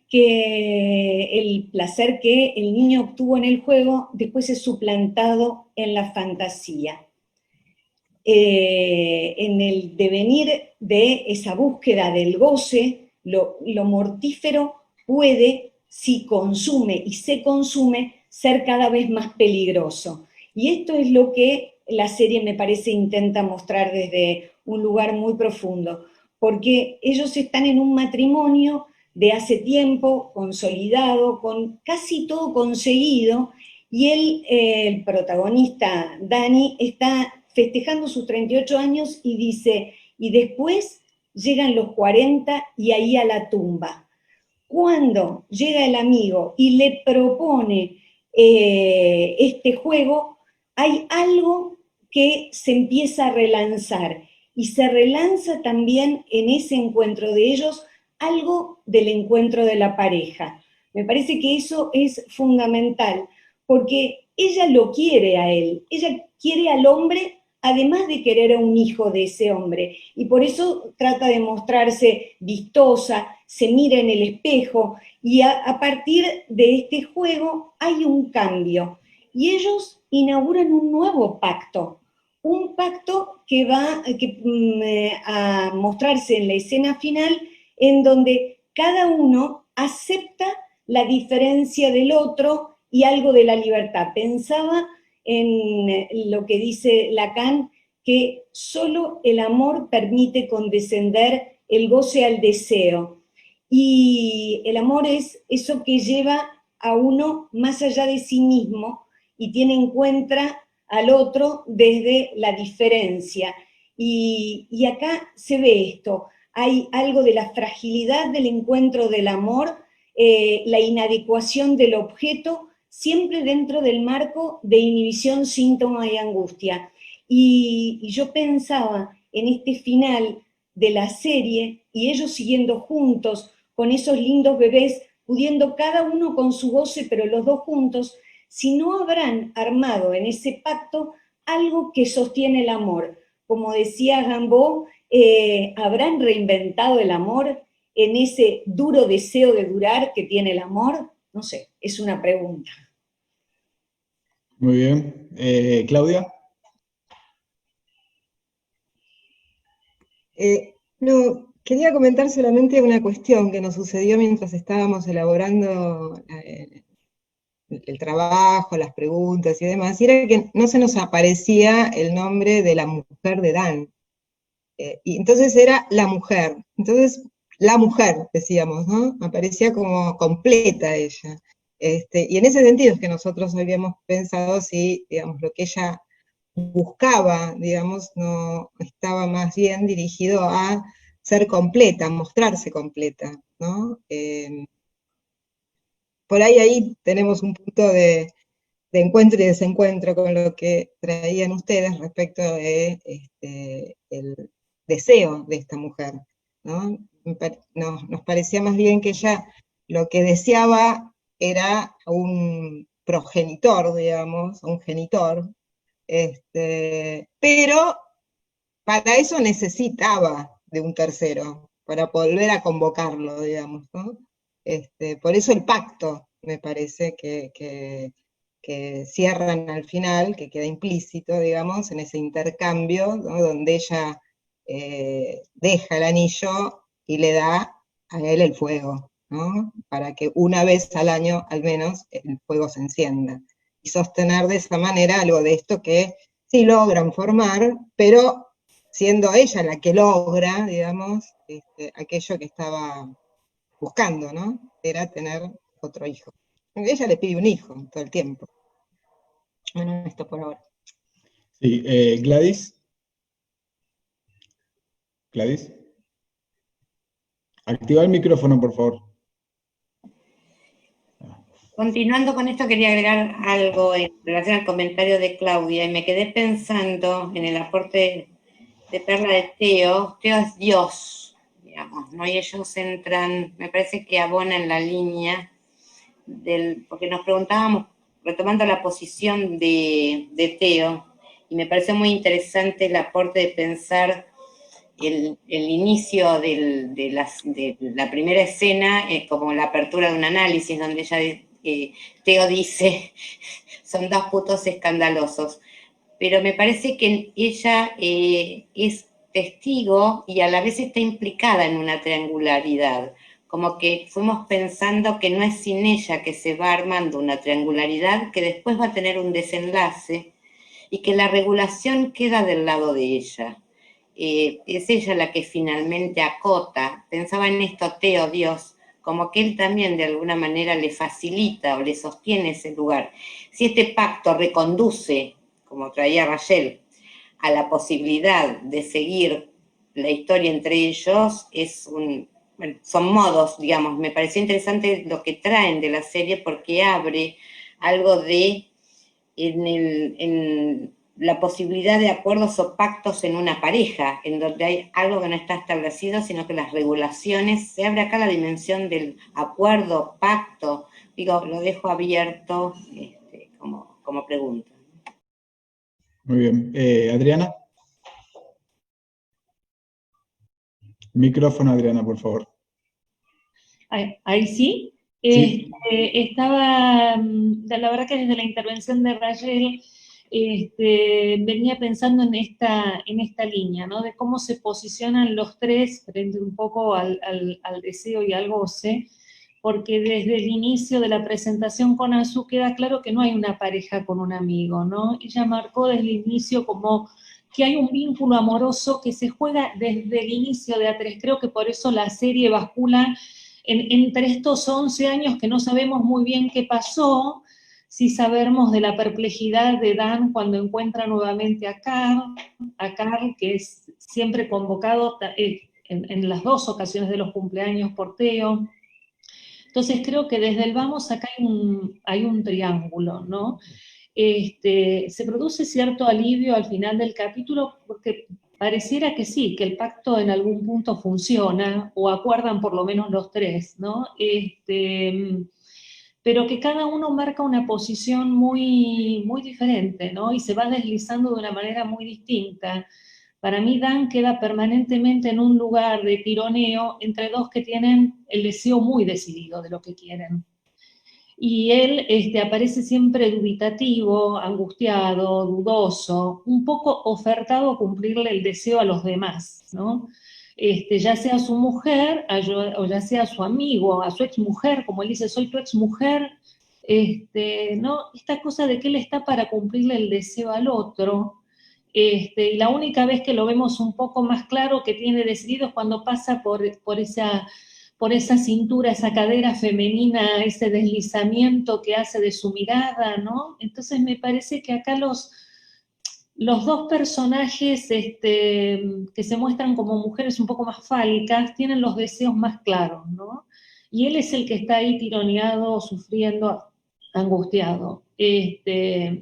que el placer que el niño obtuvo en el juego después es suplantado en la fantasía. En el devenir de esa búsqueda del goce, lo mortífero puede, si consume y se consume, ser cada vez más peligroso. Y esto es lo que la serie, me parece, intenta mostrar desde un lugar muy profundo, porque ellos están en un matrimonio de hace tiempo, consolidado, con casi todo conseguido, y el protagonista, Dani, está festejando sus 38 años y dice, y después llegan los 40 y ahí a la tumba. Cuando llega el amigo y le propone este juego, hay algo que se empieza a relanzar, y se relanza también en ese encuentro de ellos algo del encuentro de la pareja. Me parece que eso es fundamental, porque ella lo quiere a él, ella quiere al hombre además de querer a un hijo de ese hombre, y por eso trata de mostrarse vistosa, se mira en el espejo, y a partir de este juego hay un cambio, y ellos inauguran un nuevo pacto, un pacto que va a mostrarse en la escena final, en donde cada uno acepta la diferencia del otro y algo de la libertad. Pensaba en lo que dice Lacan, que solo el amor permite condescender el goce al deseo. Y el amor es eso que lleva a uno más allá de sí mismo y tiene en cuenta al otro desde la diferencia. Y acá se ve esto, hay algo de la fragilidad del encuentro del amor la inadecuación del objeto, siempre dentro del marco de inhibición, síntoma y angustia. Y yo pensaba en este final de la serie, y ellos siguiendo juntos, con esos lindos bebés, pudiendo cada uno con su goce, pero los dos juntos, si no habrán armado en ese pacto algo que sostiene el amor. Como decía Gambó, ¿habrán reinventado el amor en ese duro deseo de durar que tiene el amor? No sé, es una pregunta. Muy bien. Claudia. No, quería comentar solamente una cuestión que nos sucedió mientras estábamos elaborando el trabajo, las preguntas y demás, y era que no se nos aparecía el nombre de la mujer de Dan. Y entonces era la mujer. Entonces, la mujer, decíamos, ¿no? Aparecía como completa ella. Y en ese sentido es que nosotros habíamos pensado si, digamos, lo que ella buscaba, digamos, no estaba más bien dirigido a ser completa, mostrarse completa, ¿no? Por ahí tenemos un punto de encuentro y desencuentro con lo que traían ustedes respecto de el deseo de esta mujer, ¿no? Nos parecía más bien que ella lo que deseaba era un progenitor, digamos, un genitor, pero para eso necesitaba de un tercero, para volver a convocarlo, digamos, ¿no? Por eso el pacto, me parece que cierran al final, que queda implícito, digamos, en ese intercambio, ¿no? Donde ella deja el anillo y le da a él el fuego, ¿no? Para que una vez al año, al menos, el fuego se encienda. Y sostener de esa manera algo de esto que sí logran formar, pero siendo ella la que logra, digamos, aquello que estaba buscando, ¿no? Era tener otro hijo. Ella le pide un hijo todo el tiempo. Bueno, esto por ahora. Sí, Gladys. Gladys. Activa el micrófono, por favor. Continuando con esto, quería agregar algo en relación al comentario de Claudia, y me quedé pensando en el aporte de Perla de Teo. Teo es Dios, digamos, ¿no? Y ellos entran, me parece que abonan la línea porque nos preguntábamos, retomando la posición de Teo, y me pareció muy interesante el aporte de pensar el inicio de la primera escena como la apertura de un análisis, donde ella, Teo dice, son dos putos escandalosos. Pero me parece que ella es testigo y a la vez está implicada en una triangularidad. Como que fuimos pensando que no es sin ella que se va armando una triangularidad que después va a tener un desenlace y que la regulación queda del lado de ella. Es ella la que finalmente acota. Pensaba en esto Teo, Dios, como que él también de alguna manera le facilita o le sostiene ese lugar. Si este pacto reconduce, como traía Rachel, a la posibilidad de seguir la historia entre ellos, bueno, son modos, digamos. Me pareció interesante lo que traen de la serie porque abre algo de en la posibilidad de acuerdos o pactos en una pareja, en donde hay algo que no está establecido, sino que las regulaciones, se abre acá la dimensión del acuerdo, pacto, digo, lo dejo abierto como pregunta. Muy bien. Adriana. Micrófono, Adriana, por favor. Ahí sí. Sí. Estaba, la verdad que desde la intervención de Rachel, venía pensando en esta línea, ¿no? De cómo se posicionan los tres frente un poco al deseo y al goce, porque desde el inicio de la presentación con Azú queda claro que no hay una pareja con un amigo, ¿no? Ella marcó desde el inicio como que hay un vínculo amoroso que se juega desde el inicio de A3. Creo que por eso la serie bascula entre estos 11 años que no sabemos muy bien qué pasó. Sí sabemos de la perplejidad de Dan cuando encuentra nuevamente a Carl, que es siempre convocado en las dos ocasiones de los cumpleaños por Teo. Entonces creo que desde el vamos acá hay un triángulo, ¿no? Se produce cierto alivio al final del capítulo porque pareciera que sí, que el pacto en algún punto funciona, o acuerdan por lo menos los tres, ¿no? Pero que cada uno marca una posición muy, muy diferente, ¿no? Y se va deslizando de una manera muy distinta. Para mí Dan queda permanentemente en un lugar de tironeo entre dos que tienen el deseo muy decidido de lo que quieren. Y él aparece siempre dubitativo, angustiado, dudoso, un poco ofertado a cumplirle el deseo a los demás, ¿no? Ya sea a su mujer o ya sea a su amigo, a su exmujer, como él dice, soy tu exmujer, ¿no? Esta cosa de que él está para cumplirle el deseo al otro, y la única vez que lo vemos un poco más claro que tiene decidido es cuando pasa por esa cintura, esa cadera femenina, ese deslizamiento que hace de su mirada, ¿no? Entonces me parece que acá los dos personajes que se muestran como mujeres un poco más fálicas tienen los deseos más claros, ¿no? Y él es el que está ahí tironeado, sufriendo, angustiado.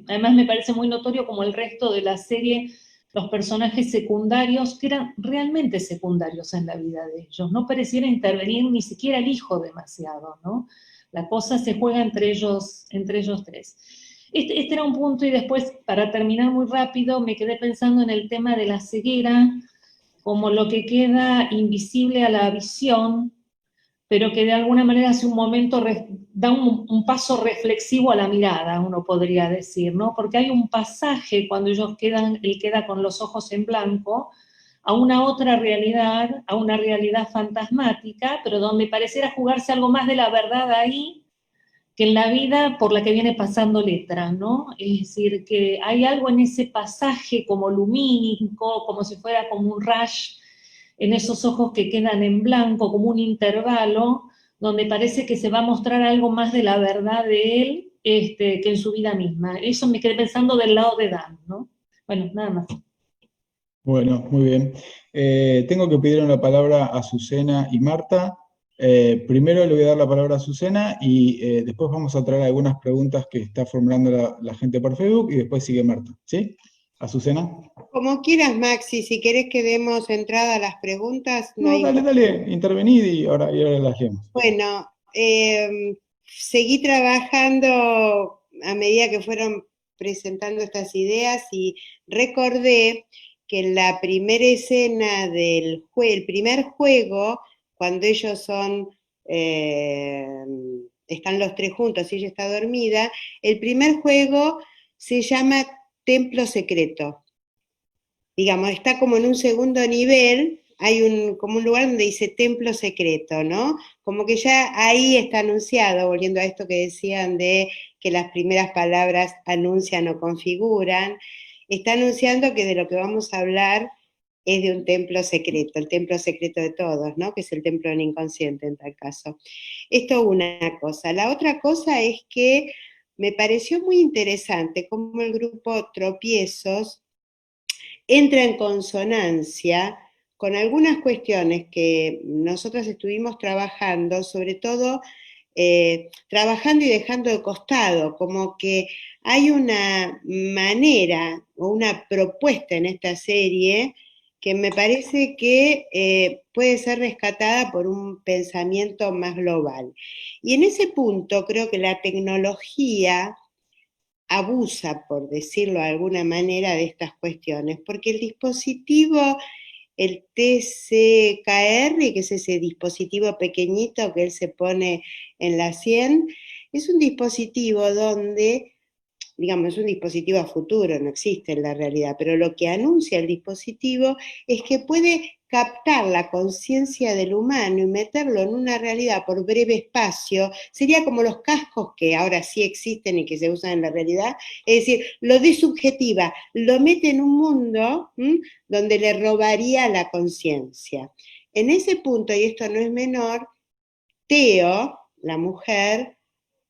Además me parece muy notorio como el resto de la serie, los personajes secundarios, que eran realmente secundarios en la vida de ellos, no pareciera intervenir ni siquiera el hijo demasiado, ¿no? La cosa se juega entre ellos tres. Este era un punto, y después, para terminar muy rápido, me quedé pensando en el tema de la ceguera, como lo que queda invisible a la visión, pero que de alguna manera hace un momento da un paso reflexivo a la mirada, uno podría decir, ¿no? Porque hay un pasaje cuando él queda con los ojos en blanco, a una otra realidad, a una realidad fantasmática, pero donde pareciera jugarse algo más de la verdad ahí, que en la vida por la que viene pasando letra, ¿no? Es decir, que hay algo en ese pasaje como lumínico, como si fuera como un rush, en esos ojos que quedan en blanco, como un intervalo, donde parece que se va a mostrar algo más de la verdad de él que en su vida misma. Eso me quedé pensando del lado de Dan, ¿no? Bueno, nada más. Bueno, muy bien. Tengo que pedir la palabra a Azucena y Marta. Primero le voy a dar la palabra a Azucena y después vamos a traer algunas preguntas que está formulando la gente por Facebook y después sigue Marta. ¿Sí? Azucena. Como quieras, Maxi, si querés que demos entrada a las preguntas, no hay... Dale, intervení y ahora las leemos. Bueno, seguí trabajando a medida que fueron presentando estas ideas y recordé que en la primera escena el primer juego, cuando ellos están los tres juntos y ella está dormida, el primer juego se llama Templo Secreto. Digamos, está como en un segundo nivel, hay como un lugar donde dice Templo Secreto, ¿no? Como que ya ahí está anunciado, volviendo a esto que decían de que las primeras palabras anuncian o configuran, está anunciando que de lo que vamos a hablar es de un templo secreto, el templo secreto de todos, ¿no? Que es el templo del inconsciente en tal caso. Esto una cosa. La otra cosa es que me pareció muy interesante cómo el grupo Tropiezos entra en consonancia con algunas cuestiones que nosotros estuvimos trabajando, sobre todo trabajando y dejando de costado, como que hay una manera o una propuesta en esta serie que me parece que puede ser rescatada por un pensamiento más global. Y en ese punto creo que la tecnología abusa, por decirlo de alguna manera, de estas cuestiones, porque el dispositivo, el TCKR, que es ese dispositivo pequeñito que él se pone en la 100, es un dispositivo donde, digamos, es un dispositivo a futuro, no existe en la realidad, pero lo que anuncia el dispositivo es que puede captar la conciencia del humano y meterlo en una realidad por breve espacio. Sería como los cascos que ahora sí existen y que se usan en la realidad, es decir, lo desubjetiva, lo mete en un mundo donde le robaría la conciencia. En ese punto, y esto no es menor, Teo, la mujer,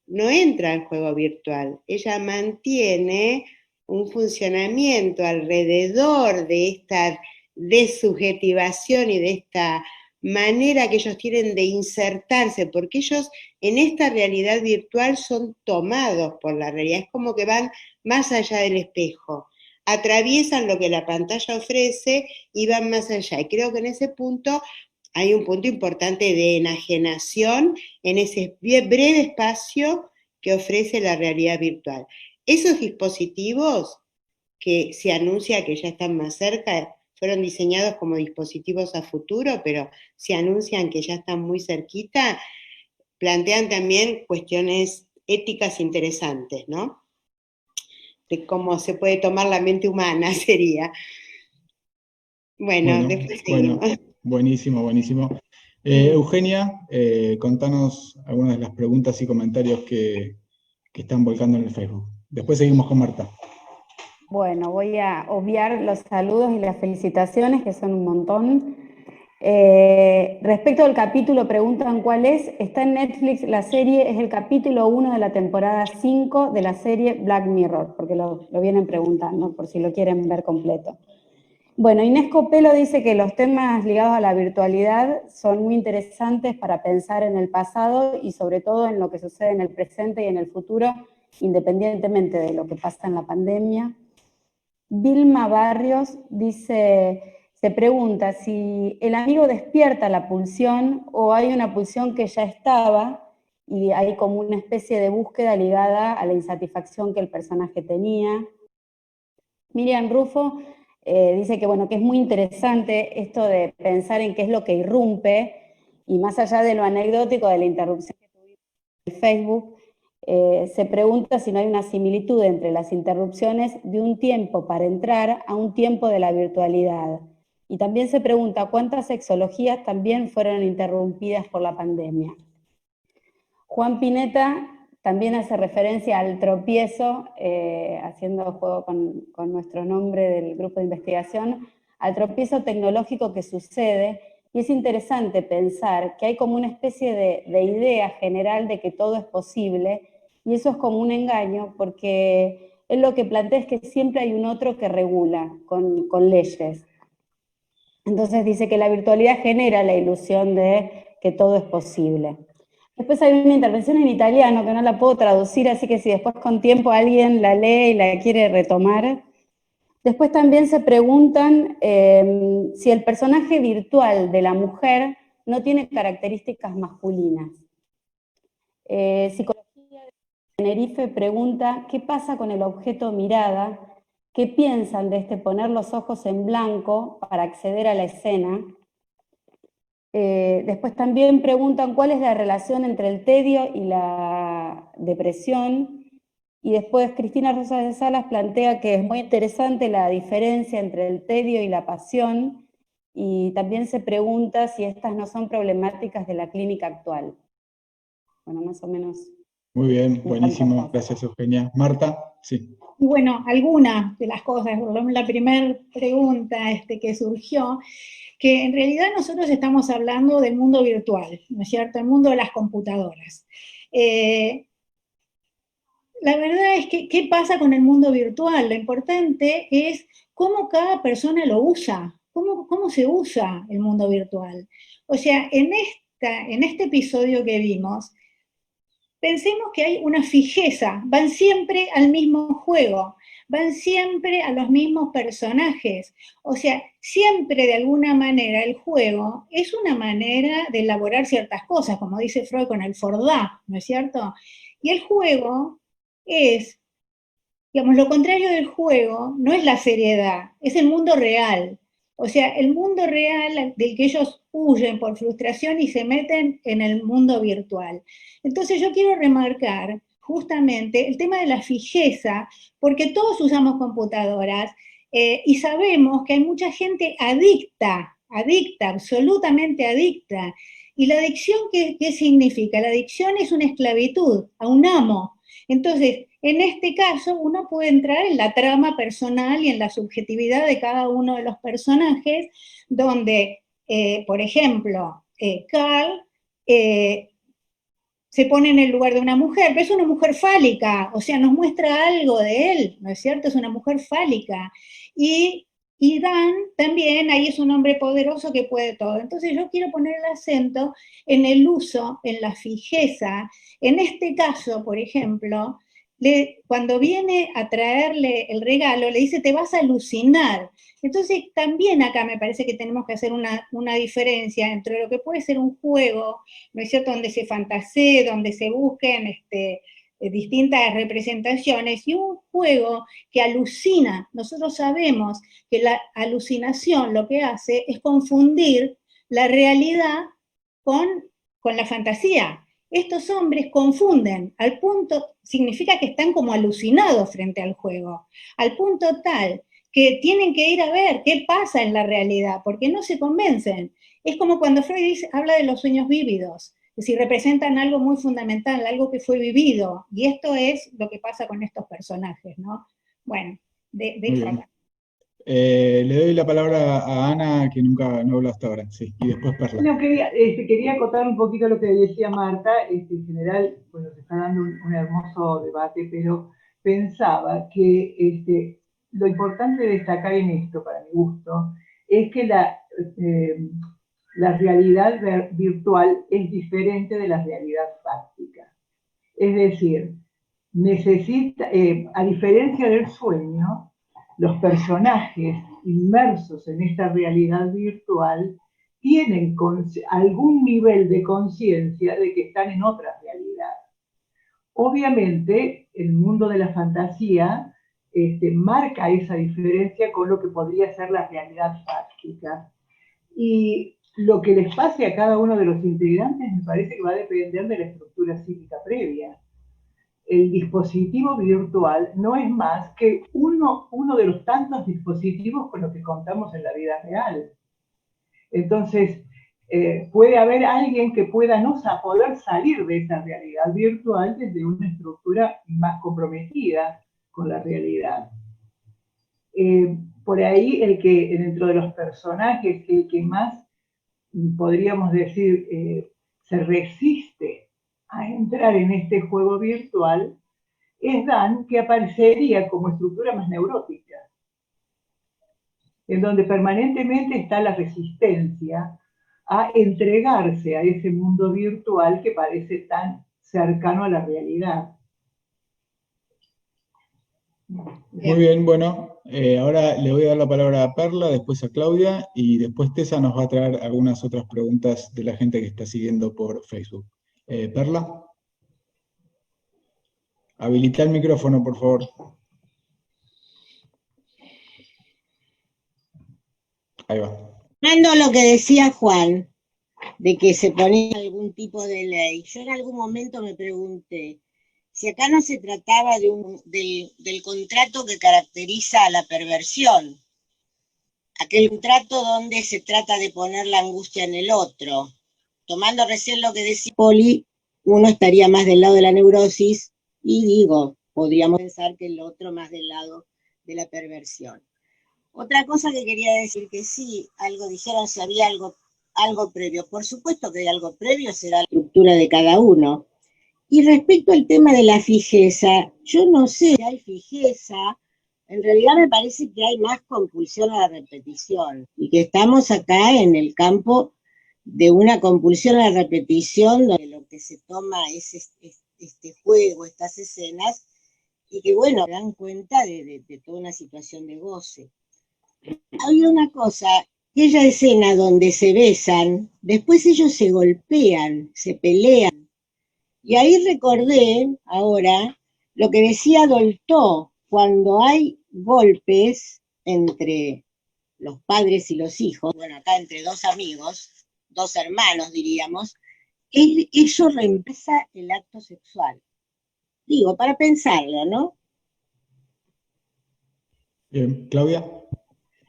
no entra al juego virtual, ella mantiene un funcionamiento alrededor de esta desubjetivación y de esta manera que ellos tienen de insertarse, porque ellos en esta realidad virtual son tomados por la realidad, es como que van más allá del espejo, atraviesan lo que la pantalla ofrece y van más allá. Y creo que en ese punto hay un punto importante de enajenación en ese breve espacio que ofrece la realidad virtual. Esos dispositivos que se anuncia que ya están más cerca, fueron diseñados como dispositivos a futuro, pero se anuncian que ya están muy cerquita, plantean también cuestiones éticas interesantes, ¿no? De cómo se puede tomar la mente humana, sería. Bueno, después seguimos. Buenísimo, buenísimo. Eugenia, contanos algunas de las preguntas y comentarios que están volcando en el Facebook. Después seguimos con Marta. Bueno, voy a obviar los saludos y las felicitaciones, que son un montón. Respecto al capítulo, preguntan cuál es. Está en Netflix la serie, es el capítulo 1 de la temporada 5 de la serie Black Mirror, porque lo vienen preguntando, por si lo quieren ver completo. Bueno, Inés Copelo dice que los temas ligados a la virtualidad son muy interesantes para pensar en el pasado y sobre todo en lo que sucede en el presente y en el futuro, independientemente de lo que pasa en la pandemia. Vilma Barrios dice, se pregunta si el amigo despierta la pulsión o hay una pulsión que ya estaba y hay como una especie de búsqueda ligada a la insatisfacción que el personaje tenía. Miriam Rufo dice que, bueno, que es muy interesante esto de pensar en qué es lo que irrumpe y más allá de lo anecdótico de la interrupción que tuvimos en Facebook, se pregunta si no hay una similitud entre las interrupciones de un tiempo para entrar a un tiempo de la virtualidad. Y también se pregunta cuántas sexologías también fueron interrumpidas por la pandemia. Juan Pineta también hace referencia al tropiezo, haciendo juego con nuestro nombre del grupo de investigación, al tropiezo tecnológico que sucede. Y es interesante pensar que hay como una especie de idea general de que todo es posible, y eso es como un engaño, porque él lo que plantea es que siempre hay un otro que regula con leyes. Entonces dice que la virtualidad genera la ilusión de que todo es posible. Después hay una intervención en italiano que no la puedo traducir, así que si después con tiempo alguien la lee y la quiere retomar. Después también se preguntan si el personaje virtual de la mujer no tiene características masculinas. Psicología de Tenerife pregunta qué pasa con el objeto mirada, qué piensan de poner los ojos en blanco para acceder a la escena. Después también preguntan cuál es la relación entre el tedio y la depresión. Y después Cristina Rosas de Salas plantea que es muy interesante la diferencia entre el tedio y la pasión, y también se pregunta si estas no son problemáticas de la clínica actual. Bueno, más o menos. Muy bien, buenísimo, gracias Eugenia. Marta, sí. Y bueno, algunas de las cosas, la primera pregunta que surgió, que en realidad nosotros estamos hablando del mundo virtual, ¿no es cierto? El mundo de las computadoras. La verdad es que, ¿qué pasa con el mundo virtual? Lo importante es cómo cada persona lo usa, cómo se usa el mundo virtual. O sea, en este episodio que vimos, pensemos que hay una fijeza, van siempre al mismo juego, van siempre a los mismos personajes. O sea, siempre de alguna manera el juego es una manera de elaborar ciertas cosas, como dice Freud con el Fordá, ¿no es cierto? Y el juego es, digamos, lo contrario del juego no es la seriedad, es el mundo real. O sea, el mundo real del que ellos huyen por frustración y se meten en el mundo virtual. Entonces yo quiero remarcar justamente el tema de la fijeza, porque todos usamos computadoras y sabemos que hay mucha gente adicta, absolutamente adicta. ¿Y la adicción qué significa? La adicción es una esclavitud a un amo. Entonces, en este caso, uno puede entrar en la trama personal y en la subjetividad de cada uno de los personajes, donde, por ejemplo, Carl se pone en el lugar de una mujer, pero es una mujer fálica, o sea, nos muestra algo de él, ¿no es cierto? Es una mujer fálica. Y Y Dan también, ahí es un hombre poderoso que puede todo. Entonces yo quiero poner el acento en el uso, en la fijeza. En este caso, por ejemplo, cuando viene a traerle el regalo, le dice, te vas a alucinar. Entonces también acá me parece que tenemos que hacer una diferencia entre lo que puede ser un juego, ¿no es cierto?, donde se fantasee, donde se busquen distintas representaciones, y un juego que alucina. Nosotros sabemos que la alucinación lo que hace es confundir la realidad con la fantasía. Estos hombres confunden, al punto, significa que están como alucinados frente al juego, al punto tal que tienen que ir a ver qué pasa en la realidad, porque no se convencen. Es como cuando Freud habla de los sueños vívidos, es decir, representan algo muy fundamental, algo que fue vivido, y esto es lo que pasa con estos personajes, ¿no? Bueno, dejo acá. Le doy la palabra a Ana, que nunca no habló hasta ahora, sí, y después Perla. No, quería acotar un poquito lo que decía Marta. En general, bueno, se está dando un hermoso debate, pero pensaba que lo importante de destacar en esto, para mi gusto, es que la realidad virtual es diferente de la realidad fáctica. Es decir, a diferencia del sueño, los personajes inmersos en esta realidad virtual tienen algún nivel de conciencia de que están en otra realidad. Obviamente, el mundo de la fantasía marca esa diferencia con lo que podría ser la realidad fáctica. Y lo que les pase a cada uno de los integrantes me parece que va a depender de la estructura psíquica previa. El dispositivo virtual no es más que uno de los tantos dispositivos con los que contamos en la vida real. Entonces, puede haber alguien que pueda no poder salir de esa realidad virtual desde una estructura más comprometida con la realidad. Por ahí, dentro de los personajes, el que más, podríamos decir, se resiste a entrar en este juego virtual, es Dan, que aparecería como estructura más neurótica, en donde permanentemente está la resistencia a entregarse a ese mundo virtual que parece tan cercano a la realidad. Muy bien, bueno, ahora le voy a dar la palabra a Perla, después a Claudia, y después Tessa nos va a traer algunas otras preguntas de la gente que está siguiendo por Facebook. Perla, habilita el micrófono, por favor. Ahí va. Tomando lo que decía Juan, de que se ponía algún tipo de ley, yo en algún momento me pregunté si acá no se trataba del contrato que caracteriza a la perversión, aquel contrato donde se trata de poner la angustia en el otro. Tomando recién lo que decía Poli, uno estaría más del lado de la neurosis y podríamos pensar que el otro más del lado de la perversión. Otra cosa que quería decir, que sí, dijeron si había algo previo. Por supuesto que hay algo previo, será la estructura de cada uno. Y respecto al tema de la fijeza, yo no sé si hay fijeza, en realidad me parece que hay más compulsión a la repetición, y que estamos acá en el campo de una compulsión a la repetición, donde lo que se toma es este juego, estas escenas, y que bueno, dan cuenta de toda una situación de goce. Hay una cosa, aquella escena donde se besan, después ellos se golpean, se pelean. Y ahí recordé ahora lo que decía Dolto, cuando hay golpes entre los padres y los hijos, bueno, acá entre dos amigos, dos hermanos diríamos, eso reemplaza el acto sexual. Digo, para pensarlo, ¿no? Bien, Claudia.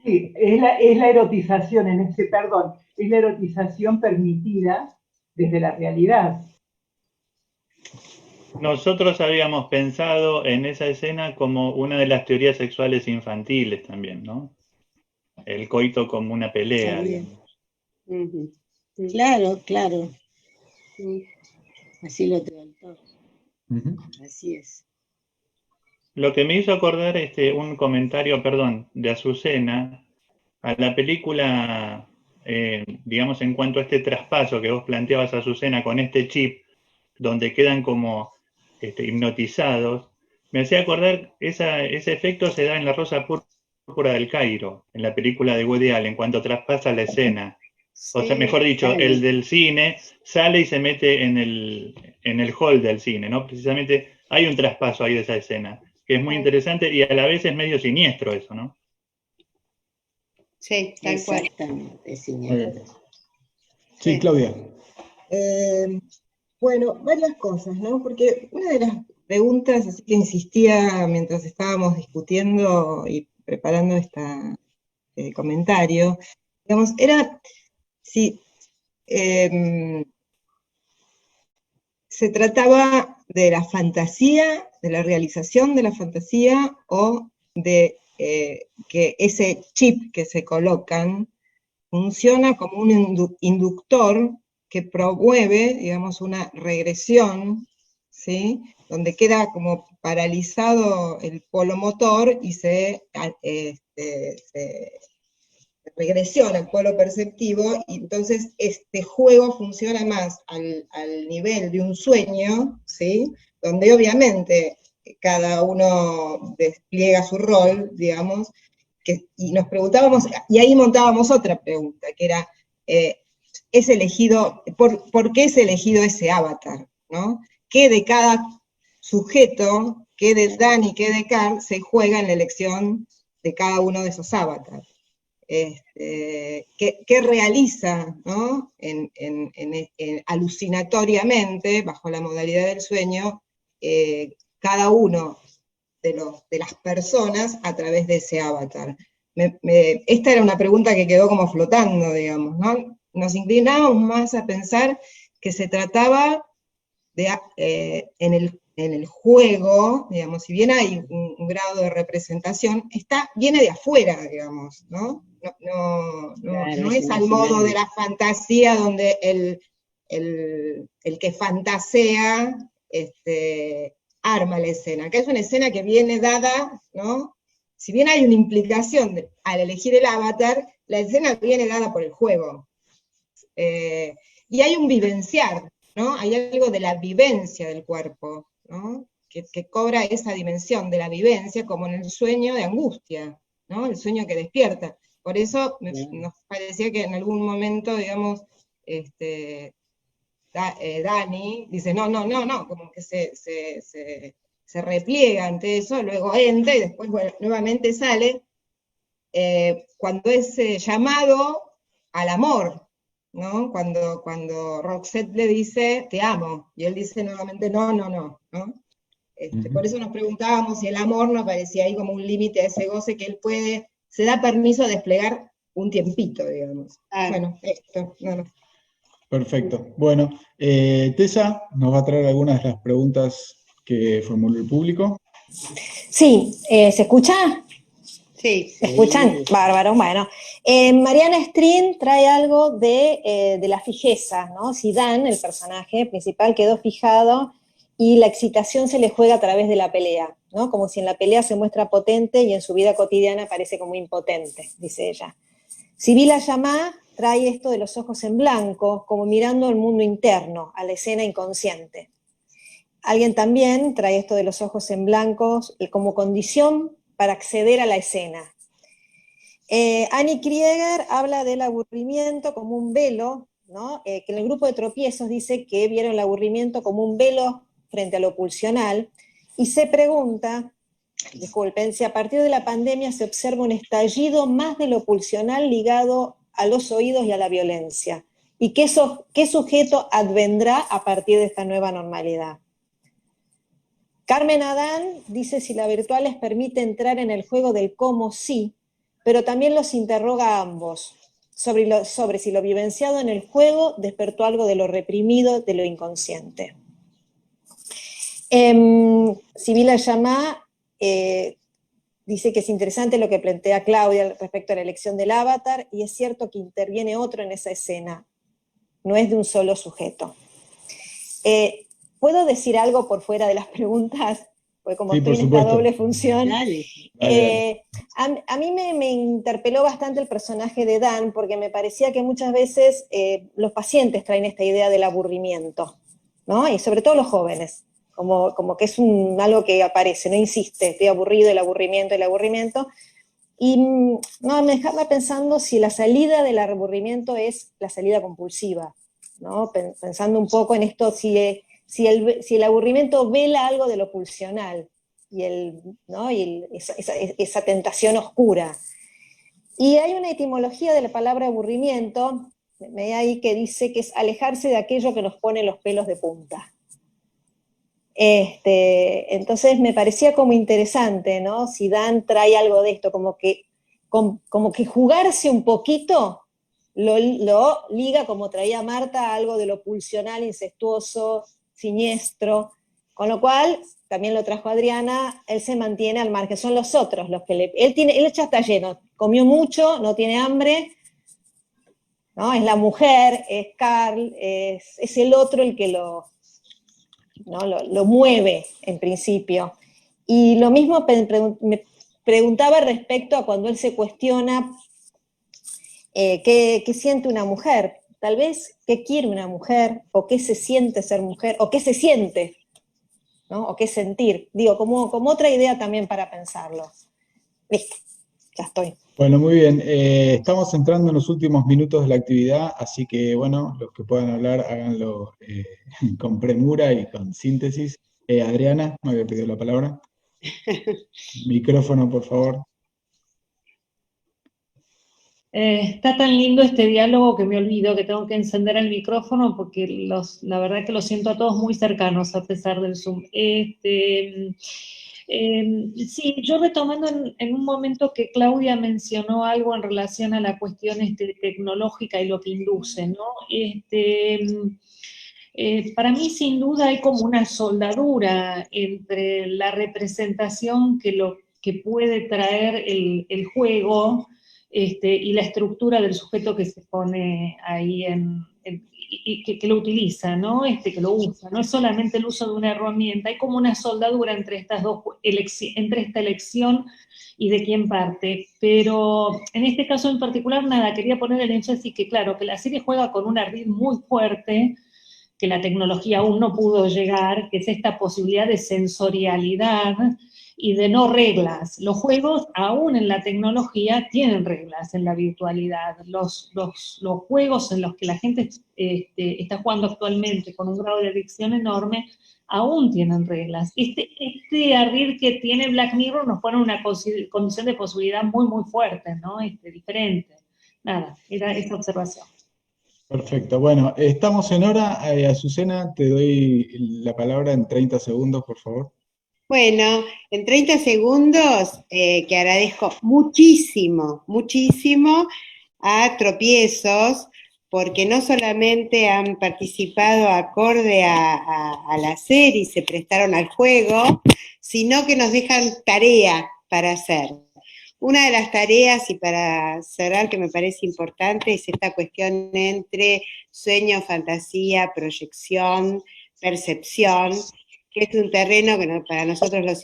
Sí, es la erotización, es la erotización permitida desde la realidad. Nosotros habíamos pensado en esa escena como una de las teorías sexuales infantiles también, ¿no? El coito como una pelea, digamos. Claro, claro. Así lo tengo todo. Así es. Lo que me hizo acordar un comentario, perdón, de Azucena, a la película, digamos, en cuanto a este traspaso que vos planteabas, Azucena, con este chip, donde quedan como hipnotizados, me hacía acordar, ese efecto se da en La Rosa Púrpura del Cairo, en la película de Woody Allen, cuando traspasa la escena. O sea, mejor dicho, el del cine sale y se mete en el hall del cine, ¿no? Precisamente hay un traspaso ahí de esa escena, que es muy interesante y a la vez es medio siniestro eso, ¿no? Sí, tal cual. Exactamente, siniestro. Sí, Claudia. Bueno, varias cosas, ¿no? Porque una de las preguntas, así que insistía mientras estábamos discutiendo y preparando este comentario, digamos, era si se trataba de la fantasía, de la realización de la fantasía, o de que ese chip que se colocan funciona como un inductor que promueve, digamos, una regresión, ¿sí? Donde queda como paralizado el polo motor y se regresiona el polo perceptivo, y entonces este juego funciona más al nivel de un sueño, ¿sí? Donde obviamente cada uno despliega su rol, digamos, y nos preguntábamos, y ahí montábamos otra pregunta, que era, ¿es elegido, por qué es elegido ese avatar? ¿No? ¿Qué de cada sujeto, qué de Dani, qué de Carl, se juega en la elección de cada uno de esos avatars? ¿Qué realiza, ¿no? Alucinatoriamente, bajo la modalidad del sueño, cada uno de las personas a través de ese avatar? Esta era una pregunta que quedó como flotando, digamos, ¿no? Nos inclinamos más a pensar que se trataba de, en el juego, digamos, si bien hay un grado de representación, viene de afuera, digamos, ¿no? No es al modo de la fantasía donde el que fantasea arma la escena, que es una escena que viene dada, ¿no? Si bien hay una implicación al elegir el avatar, la escena viene dada por el juego. Y hay un vivenciar, ¿no? Hay algo de la vivencia del cuerpo, ¿no? Que cobra esa dimensión de la vivencia, como en el sueño de angustia, ¿no? El sueño que despierta. Por eso nos parecía que en algún momento, digamos, Dani dice, no, como que se repliega ante eso, luego entra y después nuevamente sale, cuando es llamado al amor, ¿no? Cuando Roxette le dice, te amo, y él dice nuevamente, no. Por eso nos preguntábamos si el amor no parecía ahí como un límite a ese goce que él se da permiso a desplegar un tiempito, digamos. Bueno, esto, no. Perfecto. Bueno, Tessa nos va a traer algunas de las preguntas que formuló el público. Sí, ¿se escucha? Sí. ¿Me escuchan? Bárbaro, bueno. Mariana Strin trae algo de la fijeza, ¿no? Si Dan, el personaje principal, quedó fijado y la excitación se le juega a través de la pelea, ¿no? Como si en la pelea se muestra potente y en su vida cotidiana parece como impotente, dice ella. Sibila Yamá trae esto de los ojos en blanco, como mirando al mundo interno, a la escena inconsciente. Alguien también trae esto de los ojos en blanco como condición para acceder a la escena. Annie Krieger habla del aburrimiento como un velo, ¿no? Que en el grupo de tropiezos dice que vieron el aburrimiento como un velo frente a lo pulsional, y se pregunta, disculpen, si a partir de la pandemia se observa un estallido más de lo pulsional ligado a los oídos y a la violencia, y qué sujeto advendrá a partir de esta nueva normalidad. Carmen Adán dice si la virtual les permite entrar en el juego del cómo sí, pero también los interroga a ambos sobre si lo vivenciado en el juego despertó algo de lo reprimido, de lo inconsciente. Sibila Yamá dice que es interesante lo que plantea Claudia respecto a la elección del avatar, y es cierto que interviene otro en esa escena, no es de un solo sujeto. ¿Puedo decir algo por fuera de las preguntas? porque como Sí, estoy por en esta supuesto. doble función, Dale. a mí me interpeló bastante el personaje de Dan, porque me parecía que muchas veces los pacientes traen esta idea del aburrimiento, ¿no? Y sobre todo los jóvenes, como que es algo que aparece, no insiste, estoy aburrido, el aburrimiento, y no, me dejaba pensando si la salida del aburrimiento es la salida compulsiva, ¿no? Pensando un poco en esto, si el aburrimiento vela algo de lo pulsional, ¿no? Esa tentación oscura. Y hay una etimología de la palabra aburrimiento, ahí que dice que es alejarse de aquello que nos pone los pelos de punta. Entonces me parecía como interesante, ¿no? Si Dan trae algo de esto, como que jugarse un poquito lo liga, como traía Marta, algo de lo pulsional, incestuoso, siniestro, con lo cual, también lo trajo Adriana, él se mantiene al margen, son los otros los que él ya está lleno, comió mucho, no tiene hambre, ¿no? Es la mujer, es Carl, es el otro el que lo mueve en principio. Y lo mismo me preguntaba respecto a cuando él se cuestiona qué siente una mujer, tal vez qué quiere una mujer, o qué se siente ser mujer, o qué se siente, ¿no? O qué sentir. Digo, como otra idea también para pensarlo. Listo, ya estoy. Bueno, muy bien. Estamos entrando en los últimos minutos de la actividad, así que, bueno, los que puedan hablar, háganlo con premura y con síntesis. Adriana, me había pedido la palabra. Micrófono, por favor. Está tan lindo este diálogo que me olvido que tengo que encender el micrófono porque la verdad que los siento a todos muy cercanos a pesar del Zoom. Sí, yo retomando en un momento que Claudia mencionó algo en relación a la cuestión tecnológica y lo que induce, ¿no? Para mí, sin duda, hay como una soldadura entre la representación que puede traer el juego y la estructura del sujeto que se pone ahí y que lo utiliza, ¿no? Que lo usa. No es solamente el uso de una herramienta, hay como una soldadura entre entre esta elección y de quién parte. Pero en este caso en particular, nada, quería poner el énfasis que, claro, que la serie juega con un ardid muy fuerte, que la tecnología aún no pudo llegar, que es esta posibilidad de sensorialidad y de no reglas. Los juegos, aún en la tecnología, tienen reglas en la virtualidad. Los juegos en los que la gente está jugando actualmente con un grado de adicción enorme, aún tienen reglas. Este ardid que tiene Black Mirror nos pone en una condición de posibilidad muy, muy fuerte, ¿no? Diferente. Nada, era esa observación. Perfecto. Bueno, estamos en hora. Azucena, te doy la palabra en 30 segundos, por favor. Bueno, en 30 segundos, que agradezco muchísimo, muchísimo a Tropiezos, porque no solamente han participado acorde a la serie y se prestaron al juego, sino que nos dejan tarea para hacer. Una de las tareas, y para cerrar, que me parece importante, es esta cuestión entre sueño, fantasía, proyección, percepción, que es un terreno que para nosotros los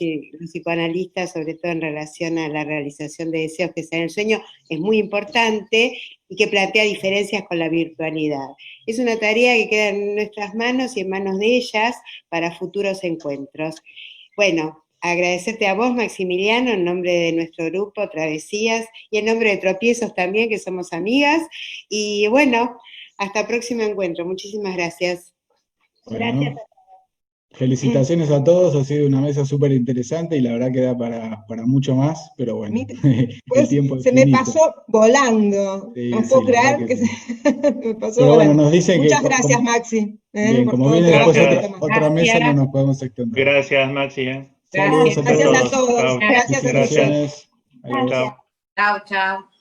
psicoanalistas, sobre todo en relación a la realización de deseos que sea en el sueño, es muy importante y que plantea diferencias con la virtualidad. Es una tarea que queda en nuestras manos y en manos de ellas para futuros encuentros. Bueno, agradecerte a vos, Maximiliano, en nombre de nuestro grupo Travesías y en nombre de Tropiezos también, que somos amigas. Y bueno, hasta el próximo encuentro. Muchísimas gracias. Bueno, Gracias. felicitaciones a todos, ha sido una mesa súper interesante y la verdad que da para mucho más, pero bueno, el tiempo es Se me finito. pasó volando. Sí, No sí, puedo la verdad creer que que sí. me pasó Pero bueno, volando. nos dicen que Muchas gracias, Maxi, bien, por como todo el viene trabajo después que tomaste. otra mesa, no nos podemos extender. Gracias, Maxi. Saludos Gracias a todos. Chao. Gracias, Felicitaciones. Gracias. Adiós. Chao, chao.